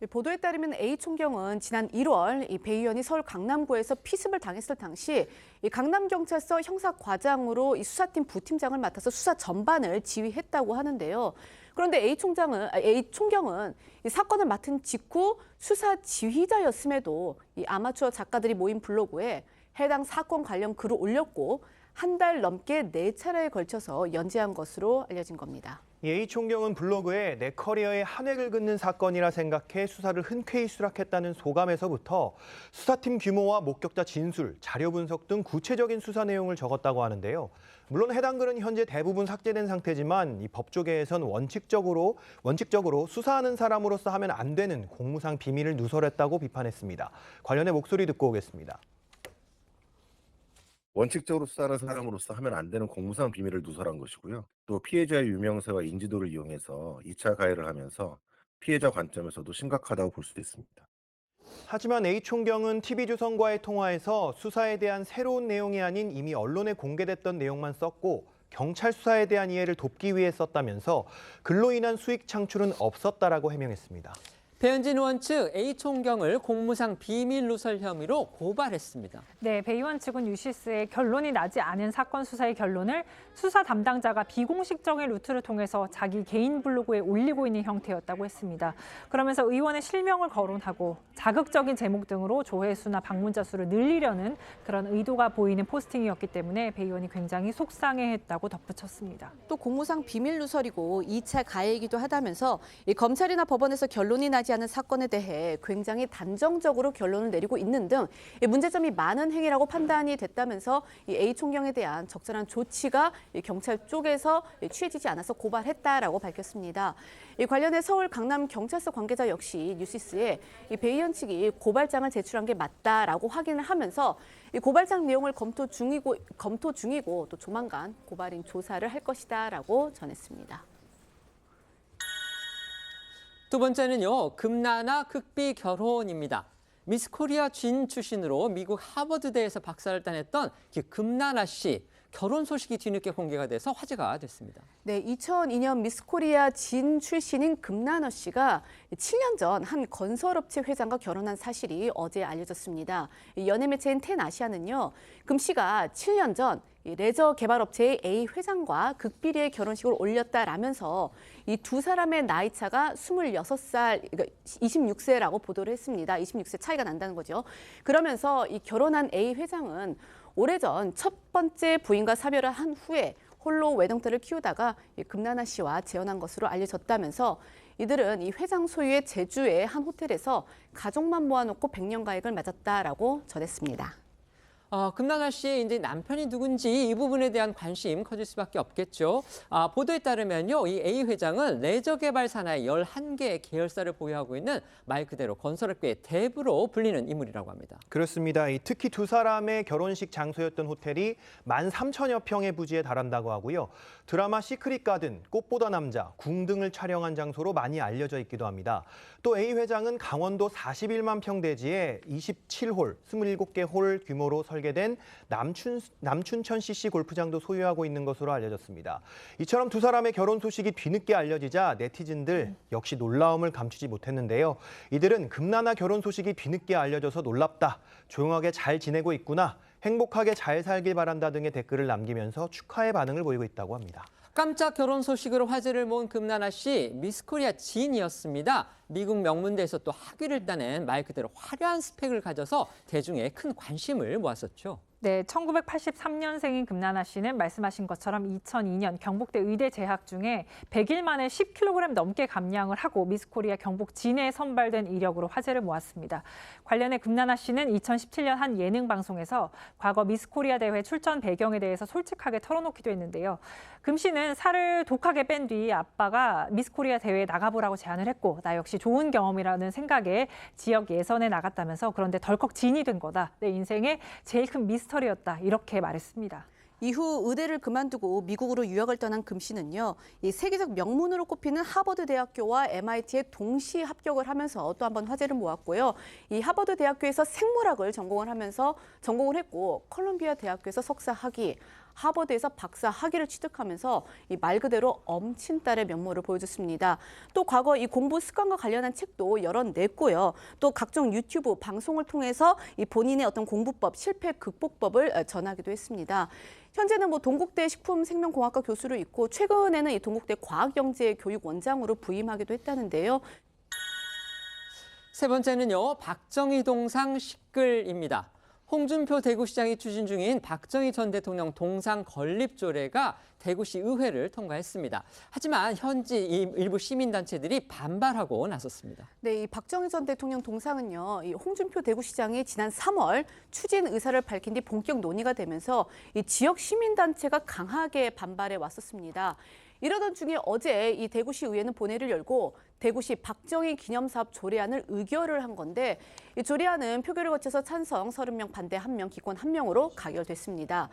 보도에 따르면 A 총경은 지난 1월 이 배 의원이 서울 강남구에서 피습을 당했을 당시 이 강남경찰서 형사과장으로 이 수사팀 부팀장을 맡아서 수사 전반을 지휘했다고 하는데요. 그런데 A 총경은 이 사건을 맡은 직후 수사 지휘자였음에도 이 아마추어 작가들이 모인 블로그에 해당 사건 관련 글을 올렸고 한 달 넘게 4차례에 걸쳐서 연재한 것으로 알려진 겁니다. A 총경은 블로그에 내 커리어에 한 획을 긋는 사건이라 생각해 수사를 흔쾌히 수락했다는 소감에서부터 수사팀 규모와 목격자 진술, 자료 분석 등 구체적인 수사 내용을 적었다고 하는데요. 물론 해당 글은 현재 대부분 삭제된 상태지만 이 법조계에선 원칙적으로 수사하는 사람으로서 하면 안 되는 공무상 비밀을 누설했다고 비판했습니다. 관련해 목소리 듣고 오겠습니다. 원칙적으로 수사하는 사람으로서 하면 안 되는 공무상 비밀을 누설한 것이고요. 또 피해자의 유명세와 인지도를 이용해서 2차 가해를 하면서 피해자 관점에서도 심각하다고 볼 수도 있습니다. 하지만 A 총경은 TV조선과의 통화에서 수사에 대한 새로운 내용이 아닌 이미 언론에 공개됐던 내용만 썼고 경찰 수사에 대한 이해를 돕기 위해 썼다면서 글로 인한 수익 창출은 없었다라고 해명했습니다. 배현진 의원 측 A 총경을 공무상 비밀 누설 혐의로 고발했습니다. 네, 배 의원 측은 유시스의 결론이 나지 않은 사건 수사의 결론을 수사 담당자가 비공식적인 루트를 통해서 자기 개인 블로그에 올리고 있는 형태였다고 했습니다. 그러면서 의원의 실명을 거론하고 자극적인 제목 등으로 조회수나 방문자 수를 늘리려는 그런 의도가 보이는 포스팅이었기 때문에 배 의원이 굉장히 속상해했다고 덧붙였습니다. 또 공무상 비밀 누설이고 2차 가해이기도 하다면서 이 검찰이나 법원에서 결론이 나지 않은 사건에 대해 굉장히 단정적으로 결론을 내리고 있는 등 문제점이 많은 행위라고 판단이 됐다면서 이 A 총경에 대한 적절한 조치가 경찰 쪽에서 취해지지 않아서 고발했다라고 밝혔습니다. 이 관련해 서울 강남 경찰서 관계자 역시 뉴시스에 이 배 의원 측이 고발장을 제출한 게 맞다라고 확인을 하면서 이 고발장 내용을 검토 중이고 또 조만간 고발인 조사를 할 것이다라고 전했습니다. 두 번째는요, 금나나 극비 결혼입니다. 미스코리아 진 출신으로 미국 하버드대에서 박사를 따냈던 금나나 씨. 결혼 소식이 뒤늦게 공개가 돼서 화제가 됐습니다. 네, 2002년 미스코리아 진 출신인 금나나 씨가 7년 전 한 건설업체 회장과 결혼한 사실이 어제 알려졌습니다. 연예 매체인 텐아시아는요, 금 씨가 7년 전 레저 개발업체의 A 회장과 극비리의 결혼식을 올렸다라면서 이 두 사람의 나이 차가 26살, 그러니까 26세라고 보도를 했습니다. 26세 차이가 난다는 거죠. 그러면서 이 결혼한 A 회장은 오래전 첫 번째 부인과 사별을 한 후에 홀로 외동딸을 키우다가 금나나 씨와 재혼한 것으로 알려졌다면서 이들은 이 회장 소유의 제주의 한 호텔에서 가족만 모아놓고 100년 가액을 맞았다라고 전했습니다. 금나나 씨의 이제 남편이 누군지 이 부분에 대한 관심 커질 수밖에 없겠죠. 보도에 따르면요, 이 A 회장은 레저 개발 산하의 11개의 계열사를 보유하고 있는 말 그대로 건설업계의 대부로 불리는 인물이라고 합니다. 그렇습니다. 특히 두 사람의 결혼식 장소였던 호텔이 13,000여 평의 부지에 달한다고 하고요. 드라마 시크릿 가든, 꽃보다 남자, 궁 등을 촬영한 장소로 많이 알려져 있기도 합니다. 또 A 회장은 강원도 41만 평 대지에 27홀, 27개 홀 규모로 설계된 남춘천 CC 골프장도 소유하고 있는 것으로 알려졌습니다. 이처럼 두 사람의 결혼 소식이 뒤늦게 알려지자 네티즌들 역시 놀라움을 감추지 못했는데요. 이들은 금나나 결혼 소식이 뒤늦게 알려져서 놀랍다, 조용하게 잘 지내고 있구나, 행복하게 잘 살길 바란다 등의 댓글을 남기면서 축하의 반응을 보이고 있다고 합니다. 깜짝 결혼 소식으로 화제를 모은 금나나 씨, 미스코리아 진이었습니다. 미국 명문대에서 또 학위를 따낸 말 그대로 화려한 스펙을 가져서 대중의 큰 관심을 모았었죠. 네, 1983년생인 금나나 씨는 말씀하신 것처럼 2002년 경북대 의대 재학 중에 100일 만에 10kg 넘게 감량을 하고 미스코리아 경북 진에 선발된 이력으로 화제를 모았습니다. 관련해 금나나 씨는 2017년 한 예능 방송에서 과거 미스코리아 대회 출전 배경에 대해서 솔직하게 털어놓기도 했는데요. 금 씨는 살을 독하게 뺀 뒤 아빠가 미스코리아 대회에 나가보라고 제안을 했고 나 역시 좋은 경험이라는 생각에 지역 예선에 나갔다면서 그런데 덜컥 진이 된 거다. 내 인생의 제일 큰 미스터리였다. 이렇게 말했습니다. 이후 의대를 그만두고 미국으로 유학을 떠난 금 씨는요, 이 세계적 명문으로 꼽히는 하버드 대학교와 MIT에 동시 합격을 하면서 또 한 번 화제를 모았고요. 이 하버드 대학교에서 생물학을 전공을 했고 콜롬비아 대학교에서 석사 학위, 하버드에서 박사 학위를 취득하면서 이 말 그대로 엄친딸의 면모를 보여줬습니다. 또 과거 이 공부 습관과 관련한 책도 여러 냈고요. 또 각종 유튜브 방송을 통해서 이 본인의 어떤 공부법, 실패 극복법을 전하기도 했습니다. 현재는 동국대 식품생명공학과 교수로 있고 최근에는 이 동국대 과학영재교육원장으로 부임하기도 했다는데요. 세 번째는요, 박정희 동상 식글입니다. 홍준표 대구시장이 추진 중인 박정희 전 대통령 동상 건립 조례가 대구시 의회를 통과했습니다. 하지만 현지 일부 시민단체들이 반발하고 나섰습니다. 네, 이 박정희 전 대통령 동상은요, 이 홍준표 대구시장이 지난 3월 추진 의사를 밝힌 뒤 본격 논의가 되면서 이 지역 시민단체가 강하게 반발해 왔었습니다. 이러던 중에 어제 이 대구시 의회는 본회의를 열고 대구시 박정희 기념사업 조례안을 의결을 한 건데 이 조례안은 표결을 거쳐서 찬성 30명, 반대 1명, 기권 1명으로 가결됐습니다.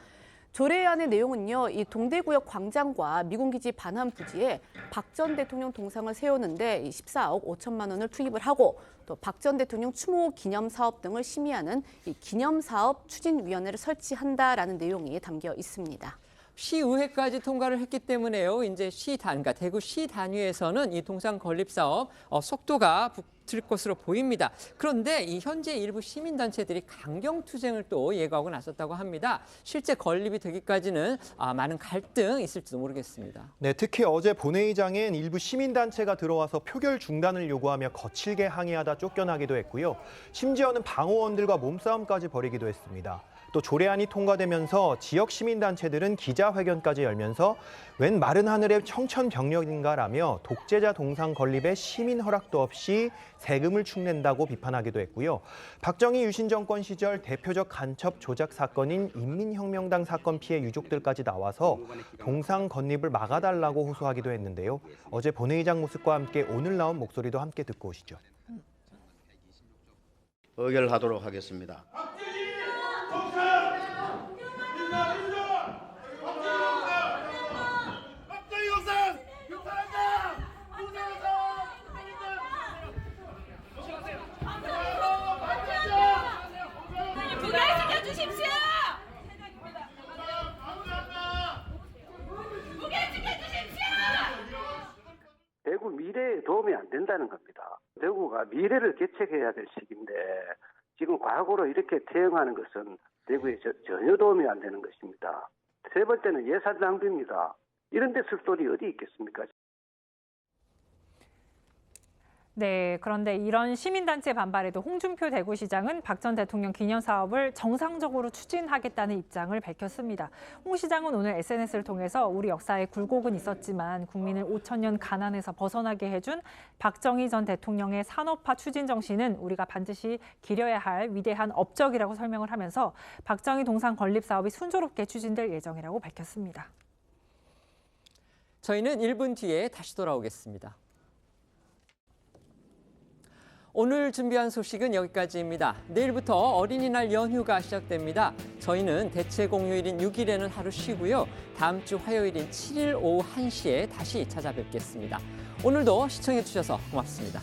조례안의 내용은요, 이 동대구역 광장과 미군기지 반환 부지에 박 전 대통령 동상을 세우는데 14억 5천만 원을 투입을 하고 또 박 전 대통령 추모 기념 사업 등을 심의하는 이 기념사업 추진위원회를 설치한다라는 내용이 담겨 있습니다. 시의회까지 통과를 했기 때문에요. 이제 그러니까 대구시 단위에서는 이 동상 건립 사업 속도가 붙을 것으로 보입니다. 그런데 이 현재 일부 시민단체들이 강경투쟁을 또 예고하고 나섰다고 합니다. 실제 건립이 되기까지는 많은 갈등이 있을지도 모르겠습니다. 네, 특히 어제 본회의장엔 일부 시민단체가 들어와서 표결 중단을 요구하며 거칠게 항의하다 쫓겨나기도 했고요. 심지어는 방호원들과 몸싸움까지 벌이기도 했습니다. 또 조례안이 통과되면서 지역 시민단체들은 기자회견까지 열면서 웬 마른 하늘의 청천벽력인가라며 독재자 동상 건립에 시민 허락도 없이 세금을 축낸다고 비판하기도 했고요. 박정희 유신 정권 시절 대표적 간첩 조작 사건인 인민혁명당 사건 피해 유족들까지 나와서 동상 건립을 막아달라고 호소하기도 했는데요. 어제 본회의장 모습과 함께 오늘 나온 목소리도 함께 듣고 오시죠. 의결하도록 하겠습니다. 대구 미래에 도움이 안 된다는 겁니다. 대구가 미래를 개척해야 될 시기인데 지금 과거로 이렇게 퇴행하는 것은 대구에 전혀 도움이 안 되는 것입니다. 세 번째는 예산 낭비입니다. 이런 데 쓸 돈이 어디 있겠습니까? 네, 그런데 이런 시민단체 반발에도 홍준표 대구시장은 박 전 대통령 기념사업을 정상적으로 추진하겠다는 입장을 밝혔습니다. 홍 시장은 오늘 SNS를 통해서 우리 역사에 굴곡은 있었지만 국민을 5천년 가난에서 벗어나게 해준 박정희 전 대통령의 산업화 추진 정신은 우리가 반드시 기려야 할 위대한 업적이라고 설명을 하면서 박정희 동상 건립 사업이 순조롭게 추진될 예정이라고 밝혔습니다. 저희는 1분 뒤에 다시 돌아오겠습니다. 오늘 준비한 소식은 여기까지입니다. 내일부터 어린이날 연휴가 시작됩니다. 저희는 대체 공휴일인 6일에는 하루 쉬고요. 다음 주 화요일인 7일 오후 1시에 다시 찾아뵙겠습니다. 오늘도 시청해 주셔서 고맙습니다.